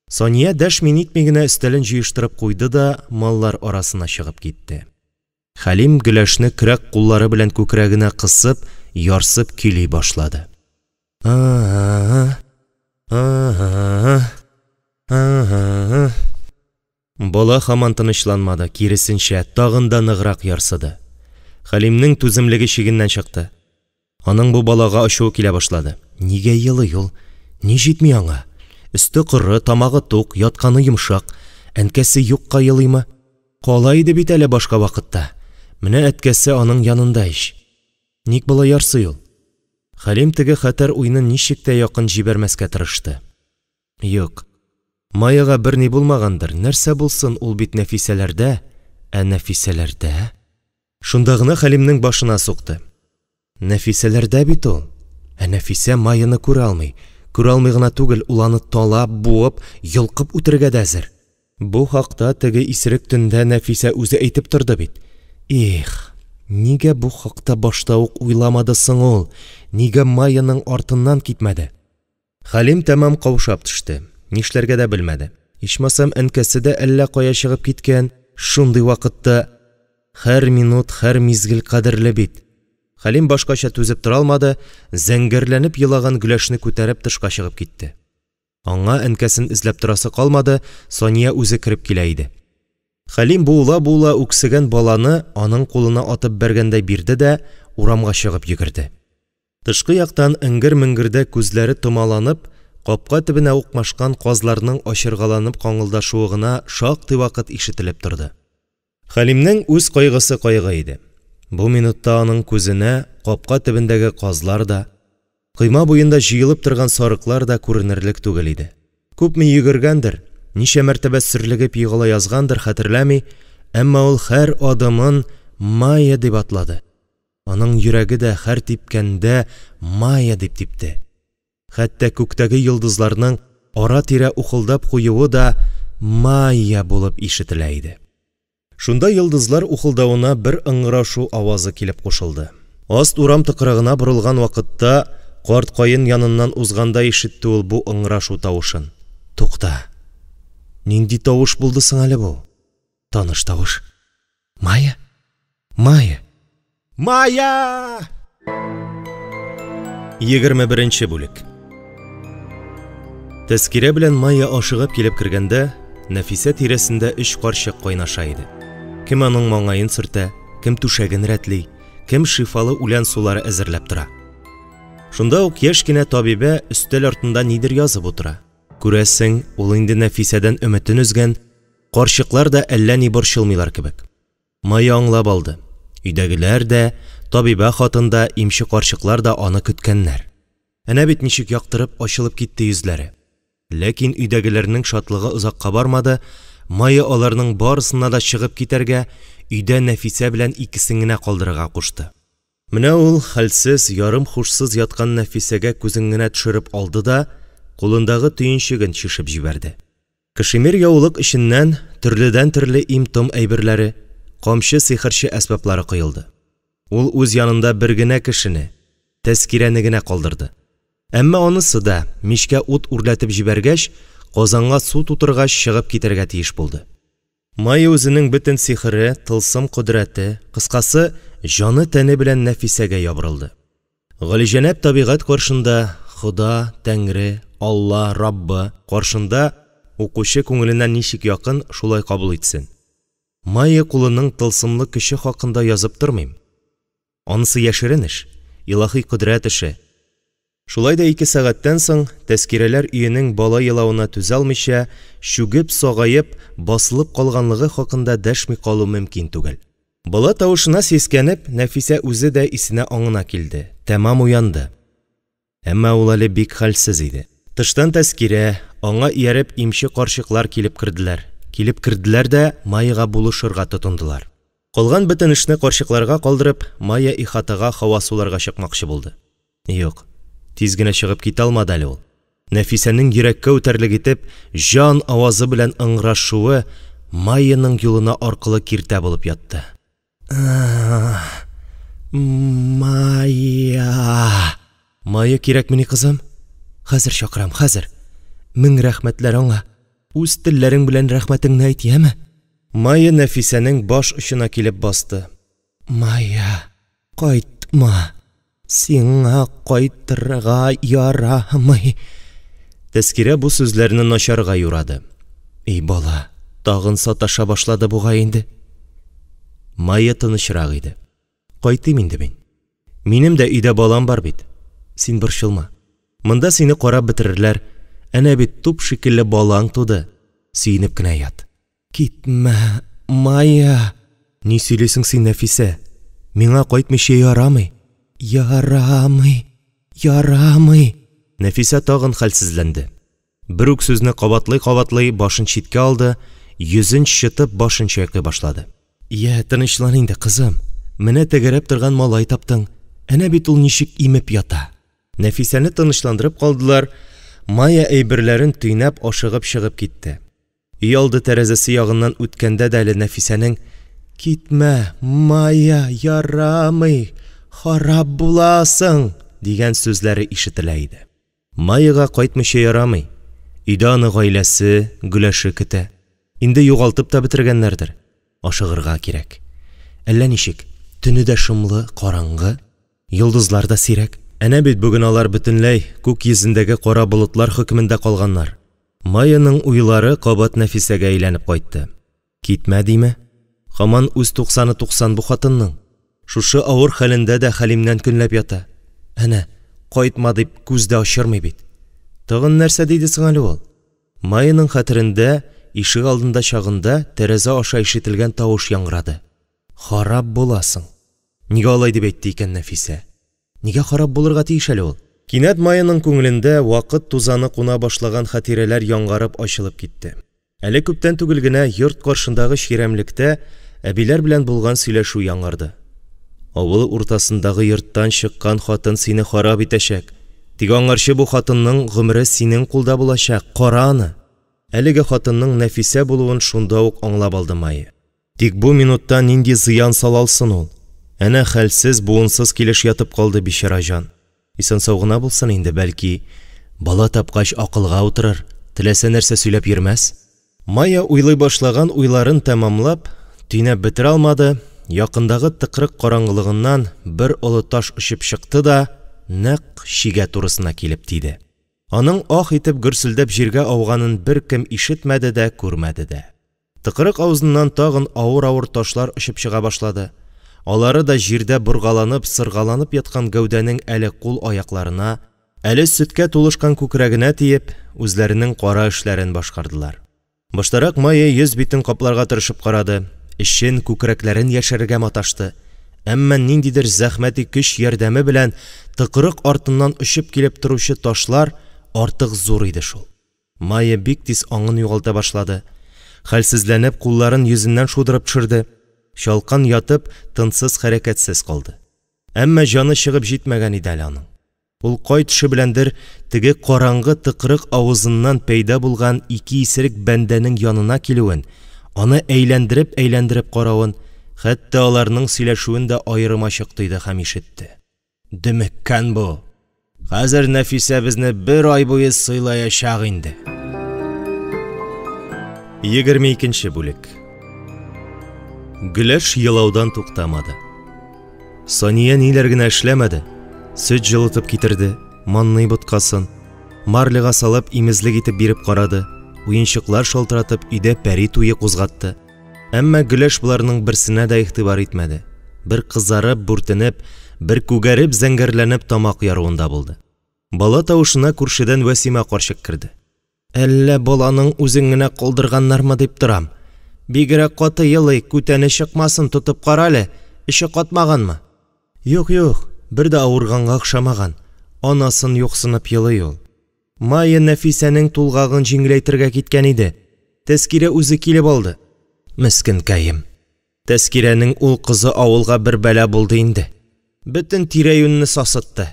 Сония дәшми-нитми генә өстәлен җыештырып куйды да маллар арасына чыгып китте. Хәлим Гөләшне көрәк куллары белән күкрәгенә кысып, ярсып көйли башлады. Бала һаман тынычланмады, киресенчә тагын да ныграк ярсыды. Хәлимнең түземлеге чигеннән чыкты. Аның бу балага ачуы килә башлады. Нигә йылый ул? Ни җитми аңа? Өсте коры, тамагы тук, ятканы йомшак. Әнкәсе юкка йылыймы? Кала иде бит әле башка вакытта. Менә әткәсе аның янында ич. Ник була ярсый ул? Хәлим теге хәтәр уйны ничек тә якын җибәрмәскә тырышты. Юк. Майяга бер ни булмагандыр. Нәрсә булсын, ул бит Нәфисәләрдә, ә Нәфисәләрдә? Шунда гына Хәлимнең башына сукты. Нәфисәләрдә бит ул. Ә Нәфисә майыны күрә алмый. Күрә алмый гына түгел, ул аны талап, буып, йолкып үтергә дә әзер. Бу хакта теге исерек төндә Нәфисә үзе әйтеп торды бит. Их, нигә бу хакта башта ук уйламады соң ул? Нигә майының артыннан китмәде? Хәлим тәмам каушап төште. Нишләргә дә белмәде. Ичмасам әнкәсе дә әллә кая чыгып киткән. Шундый вакытта һәр минут, һәр мизгел кадерле бит. Хәлим башкача түзеп тора алмады, зәңгәрләнеп елаган Гөләшне күтәреп тышка чыгып китте. Аңа әнкәсен эзләп торасы калмады, Сония үзе кирип килә иде. Хәлим була үксегән баланы аның кулына атып бәргәндәй бирде дә урамга чыгып йөгерде. Тышкы яктан иңгер-меңгердә күзләре томаланып, капка төбенә укмашкан казларның ачыргаланып каңылдашуы гына шактый вакыт ишетелеп торды. Хәлимнең үз кайгысы кайгы иде. Бу минутта аның күзенә капка төбендәге казлар да, кыйма буенда җыелып торган сарыклар да күренерлек түгел иде. Күпме йөгергәндер, ничә мәртәбә сөрлегеп егыла язгандыр хәтерләми, әмма ул һәр адымын Майя дип атлады. Аның йөрәге дә һәр типкәндә Майя дип типте. Хәтта күктәге йолдызларның ара-тирә ухылдап куюы да Майя булып ишетелә иде. Шунда йолдызлар ухылдавына бер ыңгырашу авазы килеп кушылды. Аст урам тыкрыгына борылган вакытта Карт кайын яныннан узганда ишетте ул бу ыңгырашу тавышын. Тукта. Нинди тавыш булды соң әле бу? Таныш тавыш. Майя? Майя? Майя! 21-нче бүлек. Тәскирә белән Майя ашыгып килеп кергәндә, Нәфисә тирәсендә 3 карчык кайнаша иде. Кем аның маңаен сөртә, кем түшәген рәтли, кем шифалы үлән сулары әзерләп тора. Шунда ук яшь кенә табибә өстәл артында нидер язып утыра. Күрәсең, ул инде Нәфисәдән өметен өзгән, карчыклар да әллә ни борчылмыйлар кебек. Майя аңлап алды. Өйдәгеләр дә, табибә хатын да, имче карчыклар да аны көткәннәр. Әнә бит ничек яктырып ачылып китте йөзләре. Ләкин өйдәгеләрнең шатлыгы озакка бармады. Майя аларның барысына да чыгып китәргә, өйдә Нәфисә белән икесен генә калдырырга кушты. Менә ул хәлсез, ярым хушсыз яткан Нәфисәгә күзен генә төшереп алды да, кулындагы төенчеген чишеп җибәрде. Кешемир яулык эченнән төрледән-төрле им-том әйберләре, камчы сихерче әсбаплары кыйлды. Ул үз янында бер генә кешене, Тәскирәне генә калдырды. Әмма анысы да мичкә ут үрләтеп җибәргәч, казанга су тутыргач чыгып китәргә тиеш булды. Майя үзенең бөтен сихере, тылсым кудрәте, кыскасы, җаны тәне белән Нәфисәгә ябырылды. Галиҗәнәп табигать каршында, Худа, Тәңре, Алла, Раббы каршында укучы күңеленә ничек якын, шулай кабул итсен. Майя кулының тылсымлы көче хакында язып тормыйм. Анысы яшерен эш, илаһи кудрәт эше. Шулай да 2 сәгатьтән соң Тәскирәләр өенең бала елавына түзә алмыйча, шүгеп, сагайып, басылып калганлыгы хакында дәшми калу мөмкин түгел. Бала тавышына сискәнеп, Нәфисә үзе дә исенә аңына килде, тәмам уянды. Әмма ул әле бик хәлсез иде. Тыштан Тәскирә, аңа ияреп имче карчыклар килеп керделәр дә Майяга булышырга тотындылар. Калган бөтен эшне карчыкларга калдырып, Майя ихатага һава суларга чыкмакчы булды. Юк, тиз генә чыгып китә алмады әле ул. Нәфисәнең йөрәккә үтәрлек итеп, җан авазы белән ыңгырашуы Майяның юлына аркылы киртә булып ятты. Майя! Майя кирәкмени кызым? Хәзер чакырам, хәзер. Мең рәхмәтләр аңа. Үз телләрең белән рәхмәтеңне әйт, яме? Майя Нәфисәнең баш очына килеп басты. Майя, кайтма. Сиңа кайтырга ярамый. Тәскирә бу сүзләрне начарга юрады. Эй бала, тагын саташа башлады бугай инде. Майя тынычрак иде. Кайтыйм инде мин. Минем дә өйдә балам бар бит. Син борчылма. Монда сине карап бетерерләр. Әнә бит туп шикелле балаң туды. Сөйнеп кенә ят. Китмә, Майя. Ни сөйлисең син, Нәфисә? Миңа кайтмыйча ярамый. Ярамый. Нәфисә тагын хәлсезләнде. Бер үк сүзне кабатлый башын читкә алды, йөзен чытып башын чайкый башлады. Я, тынычлан инде, кызым. Менә тәгәрәп торган малай таптың. Әнә бит ул ничек имеп ята. Нәфисәне тынычландырып калдылар. Майя әйберләрен төйнәп ашыгып чыгып китте. Өй алды тәрәзәсе ягыннан үткәндә дә әле Нәфисәнең «Китмә, Майя, ярамый, харап буласың» дигән сүзләре ишетелә иде. Майяга кайтмыйча ярамый. Өйдә аны гаиләсе, Гөләше көтә. Инде югалтып та бетергәннәрдер. Ашыгырга кирәк. Әллә ничек, төне дә шомлы, караңгы, йолдызлар да сирәк. Әнә бит бүген алар бөтенләй күк йөзендәге кара болытлар хөкемендә калганнар. Майяның уйлары кабат Нәфисәгә әйләнеп кайтты. Китмә диме? Хаман үз 90 бу хатынның. Шушы авыр хәлендә дә Хәлимнән көнләп ята. Әнә, кайтма дип күздә ачырмый бит. Тагын нәрсә диде соң әле ул? Майяның хәтерендә ишек алдында чагында тәрәзә аша ишетелгән тавыш яңгырады. Харап буласың. Нигә алай дип әйтте икән Нәфисә? Нигә харап булырга тиеш әле ул? Кинәт Майяның күңелендә вакыт тузаны куна башлаган хатирәләр яңгарып ачылып китте. Әле күптән түгел генә йорт каршындагы ширемлектә әбиләр белән булган сөйләшү яңгырды. Авыл уртасындагы йорттан чыккан хатын сине харап итәчәк. Тик аңарчы бу хатынның гомере синең кулда булачак. Кара аны. Әлеге хатынның Нәфисә булуын шунда ук аңлап алды Майя. Тик бу минутта нинди зыян салалсын ул? Әнә хәлсез, буынсыз килеш ятып калды бичара җан. Исән сау гына булсын инде, бәлки, бала тапкач акылга утырыр, теләсә нәрсә сөйләп йөрмәс. Майя уйлый башлаган уйларын тәмамлап, төйнәп бетерә алмады, якындагы тыкрык караңгылыгыннан бер олы таш очып чыкты да, нәкъ чигә турысына килеп тиде. Аның ах итеп гөрселдәп җиргә ауганын беркем ишетмәде дә, күрмәде дә. Тыкрык авызыннан тагын авыр-авыр ташлар очып чыга башлады. Алары да җирдә бургаланып, сыргаланып яткан гәүдәнең әле кул-аякларына, әле сөткә тулышкан күкрәгенә тиеп, үзләренең кара эшләрен башкардылар. Баштарак Майя йөз битен капларга тырышып карады, эшен, күкрәкләрен яшәргә маташты. Әмма ниндидер зәхмәти көч ярдәме белән тыкрык артыннан очып килеп торучы ташлар артык зур иде шул. Майя бик тиз аңын югалта башлады. Хәлсезләнеп, кулларын йөзеннән шудырып төшерде. Шалкан ятып, тынсыз, хәрәкәтсез калды. Әмма җаны чыгып җитмәгән иде әле аның. Ул кай төше беләндер теге караңгы тыкрык авызыннан пәйда булган ике исерек бәндәнең янына килүен, аны әйләндереп каравын, хәтта аларның сөйләшүен дә аерымачык тойды һәм ишетте. Дөмеккән бу. Хәзер Нәфисә безне бер ай буе сыйлаячак инде. 22-нче бүлек. Гөләш елаудан туктамады. Сания ниләр генә эшләмәде. Сөт җылытып китерде, манный боткасын, марлыга салып имезлек итеп биреп карады, уенчыклар шалтыратып өйдә пәри туе кузгатты. Әмма Гөләш буларның берсенә дә игътибар итмәде. Бер кызарып, бүртенеп, бер күгәреп, зәңгәрләнеп тамак яруында булды. Бала тавышына күршедән Вәсимә карчык керде. Әллә баланың үзен генә калдырганнармы дип торам. Бигрәк каты елый, күтәне чыкмасын, тотып кара әле, ише катмаганмы? Юк, бер дә авырганга охшамаган. Анасын юксынып елый ул. Майя Нәфисәнең тулгагын җиңеләйтергә киткән иде. Тәскирә үзе килеп алды. Мискенкәем. Тәскирәнең ул кызы авылга бер бәла булды инде. Бөтен тирә-юньне сасытты.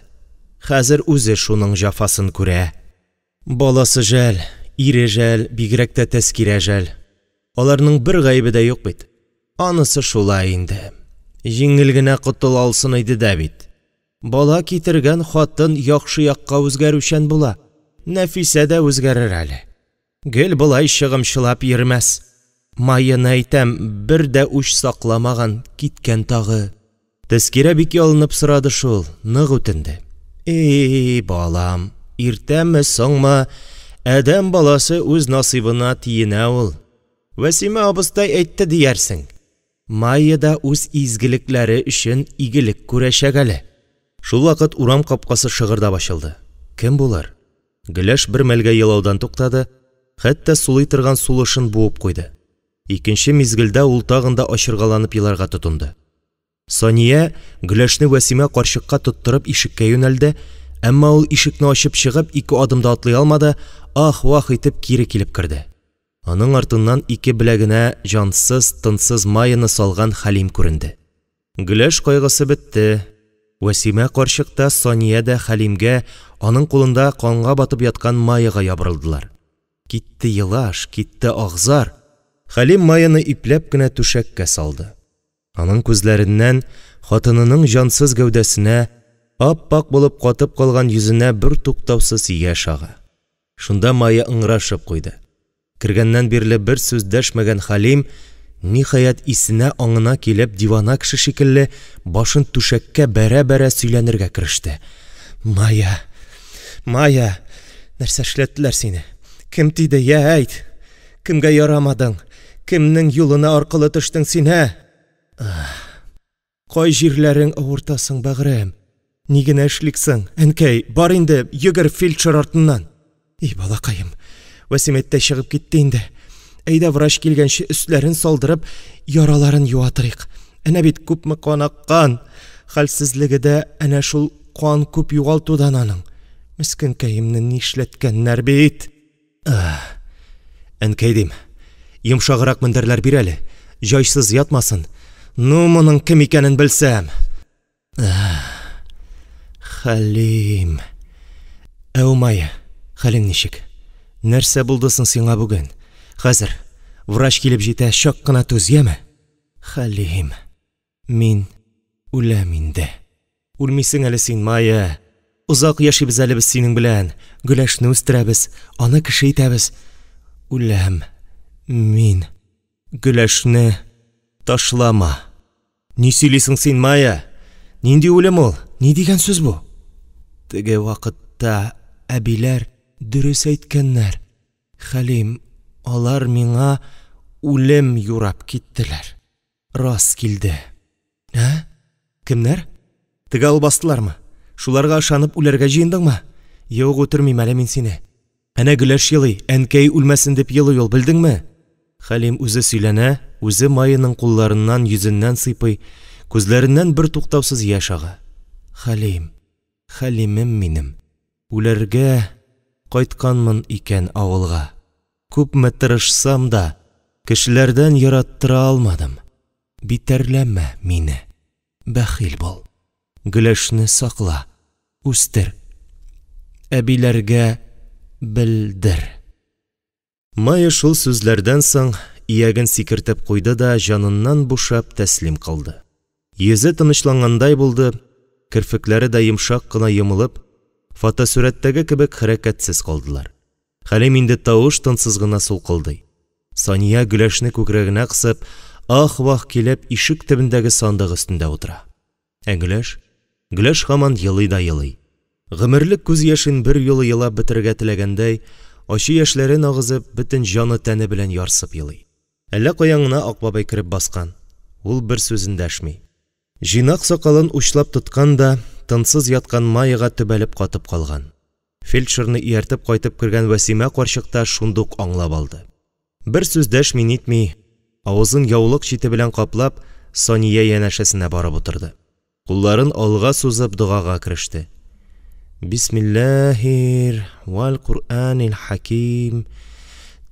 Хәзер үзе шуның җафасын күрә. Баласы жәл, ире жәл, бигрәк тә Тәскирә жәл. Аларның бер гаебе дә юк бит. Анысы шулай инде. Җиңел генә котыла алсын иде дә бит. Бала китергән хатын яхшы якка үзгәрүчән була. Нәфисә дә үзгәрер әле. Гел булай чыгымчылап йөрмәс. Майяны әйтәм, бер дә үч сакламаган, киткән тагы. Тәскирә бик ялынып сорады шул, нык үтенде. Балам, иртәме соңмы, әдәм баласы үз насыбына тиенә ул. Вәсимә абыстай әйтте диярсең. Майя да үз изгелекләре өчен игелек күрәчәк әле. Шул вакыт урам капкасы шыгырдап ачылды. Кем булыр? Гөләш бер мәлгә елаудан туктады, хәтта сулый торган сулышын буып куйды. Икенче мизгелдә ул тагын да ачыргаланып еларга тотынды. Сания Гөләшне Вәсимә карчыкка тоттырып ишеккә юнәлде, әмма ул ишекне ачып чыгып 2 адымда атлый алмады, ах-вах итеп кире килеп керде. Аның артыннан 2 беләгенә җансыз, тынсыз Майяны салган Хәлим күренде. Гөләш кайгысы бетте. Вәсимә карчык та, Сания да Хәлимгә, аның кулында канга батып яткан Майяга ябырылдылар. Китте елаш, китте агзар. Хәлим Майяны ипләп кенә түшәккә салды. Аның күзләреннән хатынының җансыз гәүдәсенә, ап-пак булып катып калган йөзенә бер туктаусыз яшь ага. Шунда Майя ыңгырашып куйды. Кергәннән бирле бер сүз дәшмәгән Хәлим, ниһаять исенә аңына килеп, дивана кеше шикелле башын түшәккә бәрә-бәрә сөйләнергә кереште. Майя, нәрсә эшләттеләр сине? Кем тиде, я әйт? Кемгә ярамадың? Кемнең юлына аркылы төштең син, ә? Кай җирләрең авыртасың, бәгърем? Ни генә эшликсең? Әнкәй, бар инде, йөгер фельдшер артыннан. Балакаем, Вәсимәттә чыгып китте инде. Әйдә врач килгәнче өстләрен салдырып, яраларын юатырыйк. Әнә бит күпме кан аккан. Хәлсезлеге дә әнә шул кан күп югалтудан аның. Мискенкәемне нишләткәннәр бит. Әнкәй дим, йомшаграк мендәрләр бир әле, җайсыз ятмасын. Ну, моның кем икәнен белсәм. Хәлим. Майя, хәлең ничек? Нәрсә булдысың сиңа бүген? Хәзер врач килеп җитә, чак кына түз, яме? Хәлим, мин үләм инде. Үлмисең әле син, Майя. узак яшибез әле без синең белән. Гөләшне үстерәбез, аны кеше итәбез. Үләм, мин Гөләшне ташлама. Ни сөйлисең син, Майя? Нинди үлем ул? Ни дигән сүз бу? Теге вакытта әбиләр дөрес әйткәннәр. Хәлим, алар миңа үлем юрап киттеләр. Рас килде. Ә? Кемнәр? Теге албастылармы? Шуларга ышанып үләргә җыендыңмы? Юк, үтермим әле мин сине. Әнә Гөләш елый, әнкәй үлмәсен дип елый ул, белдеңме? Хәлим үзе сөйләнә, үзе Майяның кулларыннан, йөзеннән сыйпый, күзләреннән бер туктаусыз яшь ага. Хәлим, Хәлимем минем. Үләргә кайтканмын икән авылга. Күпме тырышсам да, кешеләрдән яраттыра алмадым. Битәрләмә мине. Бәхил бул. Гөләшне сакла, үстер. Әбиләргә белдер. Майя шул сүзләрдән соң ияген сикертеп куйды да җаныннан бушап тәслим кылды. Йөзе тынычлангандай булды, кирфекләре дә йомшак кына йомылып, фотосурәттәге кебек хәрәкәтсез калдылар. Хәлим инде тавыш-тынсыз гына сулкылдый. Сания Гөләшне күкрәгенә кысып, ах-вах килеп ишек төбендәге сандык өстендә утыра. Ә Гөләш һаман елый да елый. Гомерлек күз яшен бер юлы елап бетергә теләгәндәй, ачы яшьләрен агызып, бөтен җаны тәне белән ярсып елый. Әллә каяңына Акбабай кирип баскан. Ул бер сүзен дәшми. Җинак сакалын учлап тоткан да, тынсыз яткан Майяга төбәлеп катып калган. Фельдшерны ияртеп кайтып кергән Вәсимә карчыкта шундук аңлап алды. Бер сүз дәшми нитми, авызын яулык чите белән каплап, Сания янәшәсенә барып утырды. Кулларын алга сузып дугага кереште. Бисмиллахир вал Кур'анил хаким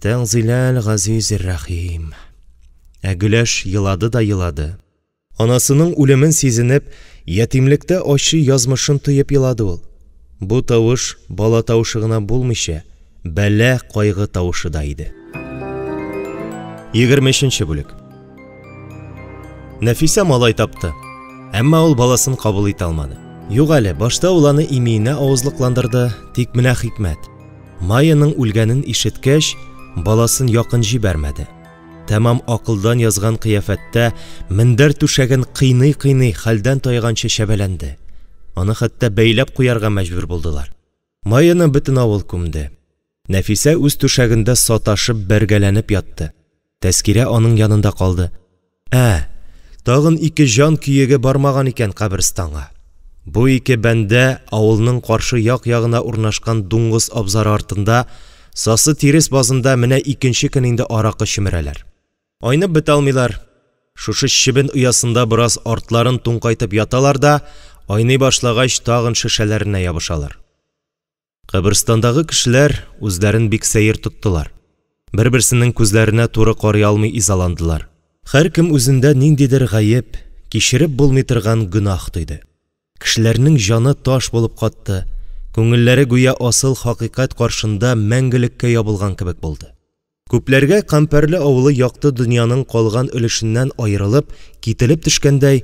тәнзиләл газизир рахим. Ә Гөләш елады да елады. Анасының үлемен сизенеп, ятимлектә ачы язмышын тоеп елады ул. Бу тавыш бала тавышы гына булмыйча, бәлә кайгы тавышы да иде. 23-нче бүлек. Нәфисә малай тапты. Әмма ул баласын кабул итә алмады. Юк әле, башта ул аны имиенә авызлыкландырды, тик менә хикмәт. Майяның үлгәнен ишеткәч, баласын якын җибәрмәде. Тәмам акылдан язган кыяфәттә мендәр түшәген кыйный-кыйный хәлдән тайганчы шәбәләнде. Аны хәтта бәйләп куярга мәҗбүр булдылар. Майяны бөтен авыл күмде. Нәфисә үз түшәгендә саташып бәргәләнеп ятты. Тәскирә аның янында калды. Тагын 2 җан көеге бармаган икән каберстанга. Бу 2 бәндә авылның каршы як-ягына урнашкан дуңгыз абзары артында, сасы тирес базында менә 2нче көн инде аракы чимерәләр. Айнып бетә алмыйлар. Шушы чибен уясында бераз артларын туңкайтып яталар да, айный башлагач тагын шешәләренә ябышалар. Каберстандагы кешеләр үзләрен бик сәер тоттылар. Бер-берсенең күзләренә туры карый алмый изаландылар. Һәркем үзендә ниндидер гаеп, кичереп булмый торган гөнаһ тойды. Кешеләрнең җаны таш булып катты, күңелләре гүя асыл хакыйкать каршында мәңгелеккә ябылган кебек булды. Күпләргә Кампәрле авылы якты дөньяның калган өлешеннән аерылып, кителеп төшкәндәй,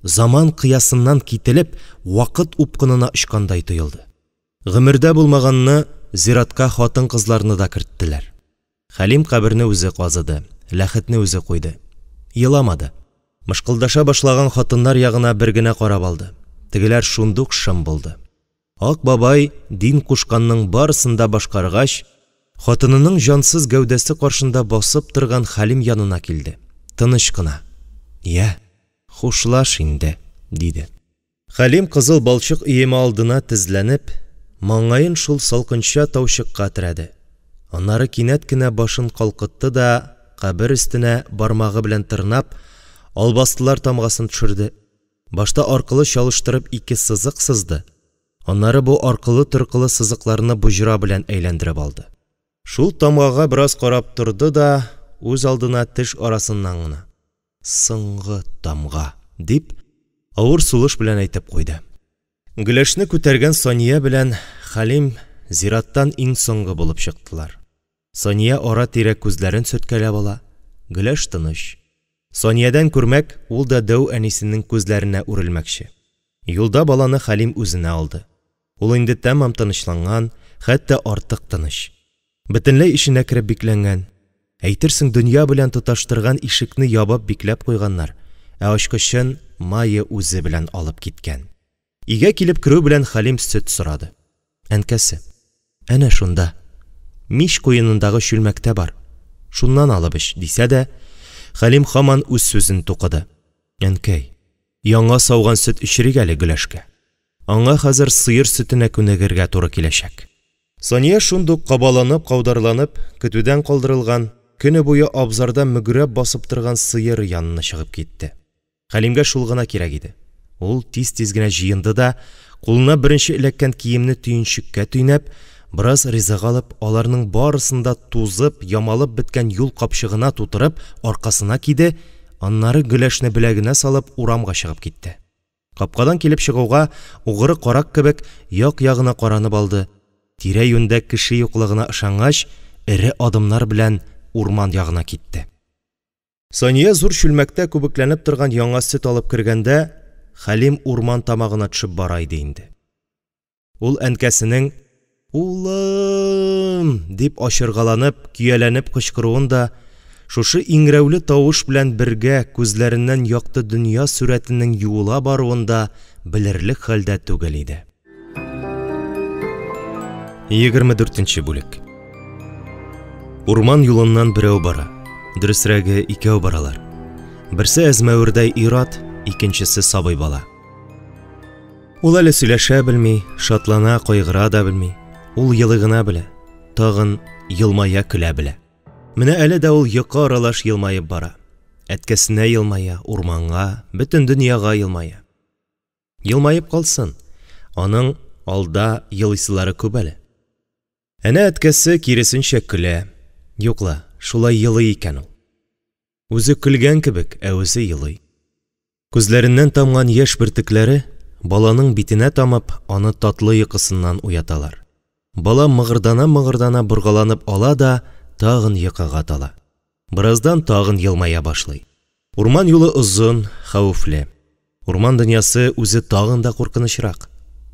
заман кыясыннан кителеп, вакыт упкынына очкандай тоелды. Гомердә булмаганны зиратка хатын-кызларны да керттеләр. Хәлим каберне үзе казыды, ләхетне үзе куйды. Еламады. Мышкылдаша башлаган хатыннар ягына бер генә карап алды. Тегеләр шундук шым булды. Ак бабай дин кушканның барысында башкаргач, хатынының җансыз гәүдәсе каршында басып торган Хәлим янына килде. Тыныч кына. Хушлаш инде, диде. Хәлим кызыл балчык иеме алдына тезләнеп, маңгаен шул салкынча таучыкка терәде. Аннары кинәт кенә башын калкытты да, кабер өстенә бармагы белән тырнап, албастылар тамгасын төшерде. Башта аркылы чалыштырып 2 сызык сызды. Аннары бу аркылы-торкылы сызыкларны буҗра белән әйләндереп алды. Шул тамгага бераз карап торды да, үз алдына теш арасыннан гына «Соңгы тамга» дип, авыр сулыш белән әйтеп куйды. Гөләшне күтәргән Сания белән Хәлим зираттан иң соңгы булып чыктылар. Сания ара-тирә күзләрен сөрткәләп ала, Гөләш тыныч. Саниядан күрмәк, ул да дәү әнисенең күзләренә үрелмәкче. Юлда баланы Хәлим үзенә алды. Ул инде тәмам тынычланган, хәтта артык тыныч. Бөтенләй ишенә кереп бикләнгән. Әйтерсең, дөнья белән тоташтырган ишекне ябып бикләп куйганнар, ә ачкычын Майя үзе белән алып киткән. Игә килеп керү белән Хәлим сөт сорады. Әнкәсе, әнә шунда, мич куенындагы чүлмәктә бар. Шуннан алып эч, дисә дә, Хәлим һаман үз сүзен тукыды. Әнкәй, яңа сауган сөт эчерик әле Гөләшкә. Аңа хәзер сыер сөтенә күнегергә туры киләчәк. Сания шундук кабаланып, каударланып, көтүдән калдырылган, көне буе абзарда мөгрәп басып торган сыер янына чыгып китте. Хәлимгә шул гына кирәк иде. Ул тиз-тиз генә җыенды да, кулына беренче эләккән киемне төенчеккә төйнәп, бераз ризык алып, аларның барысында тузып, ямалып беткән юл капчыгына тутырып, аркасына киде, аннары Гөләшне беләгенә салып урамга чыгып китте. Капкадан килеп чыгуга, угры карак кебек як-ягына каранып алды. Тирә-юньдә кеше юклыгына ышангач, эре адымнар белән урман ягына китте. Сания зур чүлмәктә күбекләнеп торган яңа сөт алып кергәндә, Хәлим урман тамагына төшеп бара иде инде. Ул әнкәсенең «Улым!» дип ачыргаланып, көяләнеп кычкыруын да, шушы иңрәүле тавыш белән бергә күзләреннән якты дөнья сүрәтенең юыла баруын да белерлек хәлдә түгел иде. 24-нче бүлек. Урман юлыннан берәү бара, дөресрәге икәү баралар. Берсе әзмәвердәй ир-ат, икенчесе сабый бала. Ул әле сөйләшә белми, шатлана, кайгыра да белми. Ул елый гына белә, тагын елмая көлә белә. Менә әле дә ул йокы аралаш елмаеп бара. Әткәсенә елмая, урманга, бөтен дөньяга елмая. Елмаеп калсын, аның алда елыйсылары күп әле. Әнә әткәсе киресенчә көлә. Юкла, шулай елый икән ул. Үзе көлгән кебек, ә үзе елый. Күзләреннән тамган яшь бөртекләре баланың битенә тамып, аны татлы йокысыннан уяталар. Бала мыгырдана-мыгырдана боргаланып ала да, тагын йокыга тала. Бираздан тагын елмая башлый. Урман юлы озын, хәвефле. Урман дөньясы үзе тагын да куркынычрак.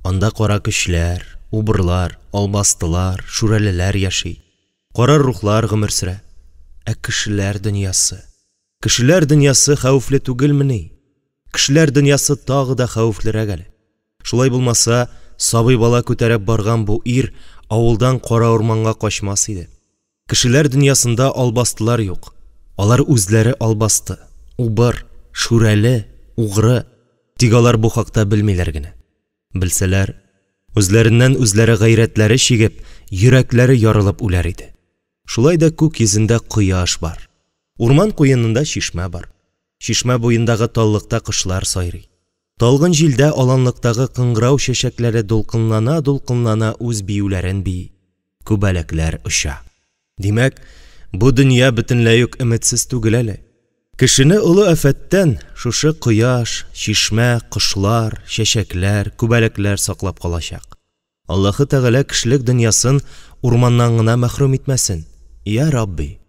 Анда кара көчләр, убырлар, албастылар, шүрәлеләр яши. Кара рухлар гомер сөрә. Ә кешеләр дөньясы. Кешеләр дөньясы хәвефле түгелмени? Кешеләр дөньясы тагы да хәвефлерәк әле. Шулай булмаса, сабый бала күтәреп барган бу ир авылдан кара урманга качмас иде. Кешеләр дөньясында албастылар юк. Алар үзләре албасты, убыр, шүрәле, угры. Тик алар бу хакта белмиләр генә. Белсәләр, үзләреннән үзләре гайрәтләре чигеп, йөрәкләре ярылып үләр иде. Шулай да күк йөзендә кояш бар. Урман куенында чишмә бар. Чишмә буендагы таллыкта кошлар сайрый. Талгын җилдә аланлыктагы кыңгырау чәчәкләре дулкынлана-дулкынлана үз биюләрен бии. Күбәләкләр оча. Димәк, бу дөнья бөтенләй үк өметсез түгел әле. Кешене олы афәттән шушы кояш, чишмә, кошлар, чәчәкләр, күбәләкләр саклап калачак. Аллаһы Тәгалә кешелек дөньясын урманнан гына мәхрүм итмәсен. Я Рабби.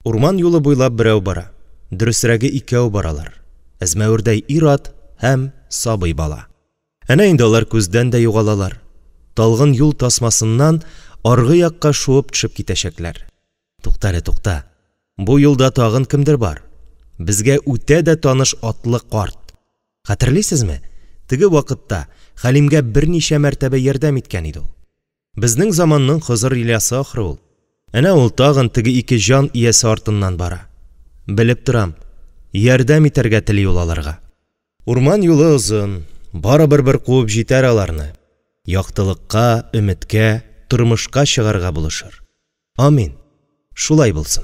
Урман юлы буйлап берәү бара. Дөресрәге икәү баралар. Әзмәвердәй ир-ат һәм сабый бала. Әнә инде алар күздән дә югалалар. Талгын юл тасмасыннан аргы якка шуып төшеп китәчәкләр. Туктале, тукта. Бу юлда тагын кемдер бар? Безгә үтә дә таныш атлы карт. Хәтерлисезме? Теге вакытта Хәлимгә берничә мәртәбә ярдәм иткән иде ул. Безнең заманның Хызыр Ильясы ахры ул. Әнә ул тагын теге ике җан иясе артыннан бара. Белеп торам, ярдәм итәргә тели ул аларга. Урман юлы озын, барыбер бер куып җитәр аларны. Яктылыкка, өметкә, тормышка чыгарга булышыр. Амин. Шулай булсын.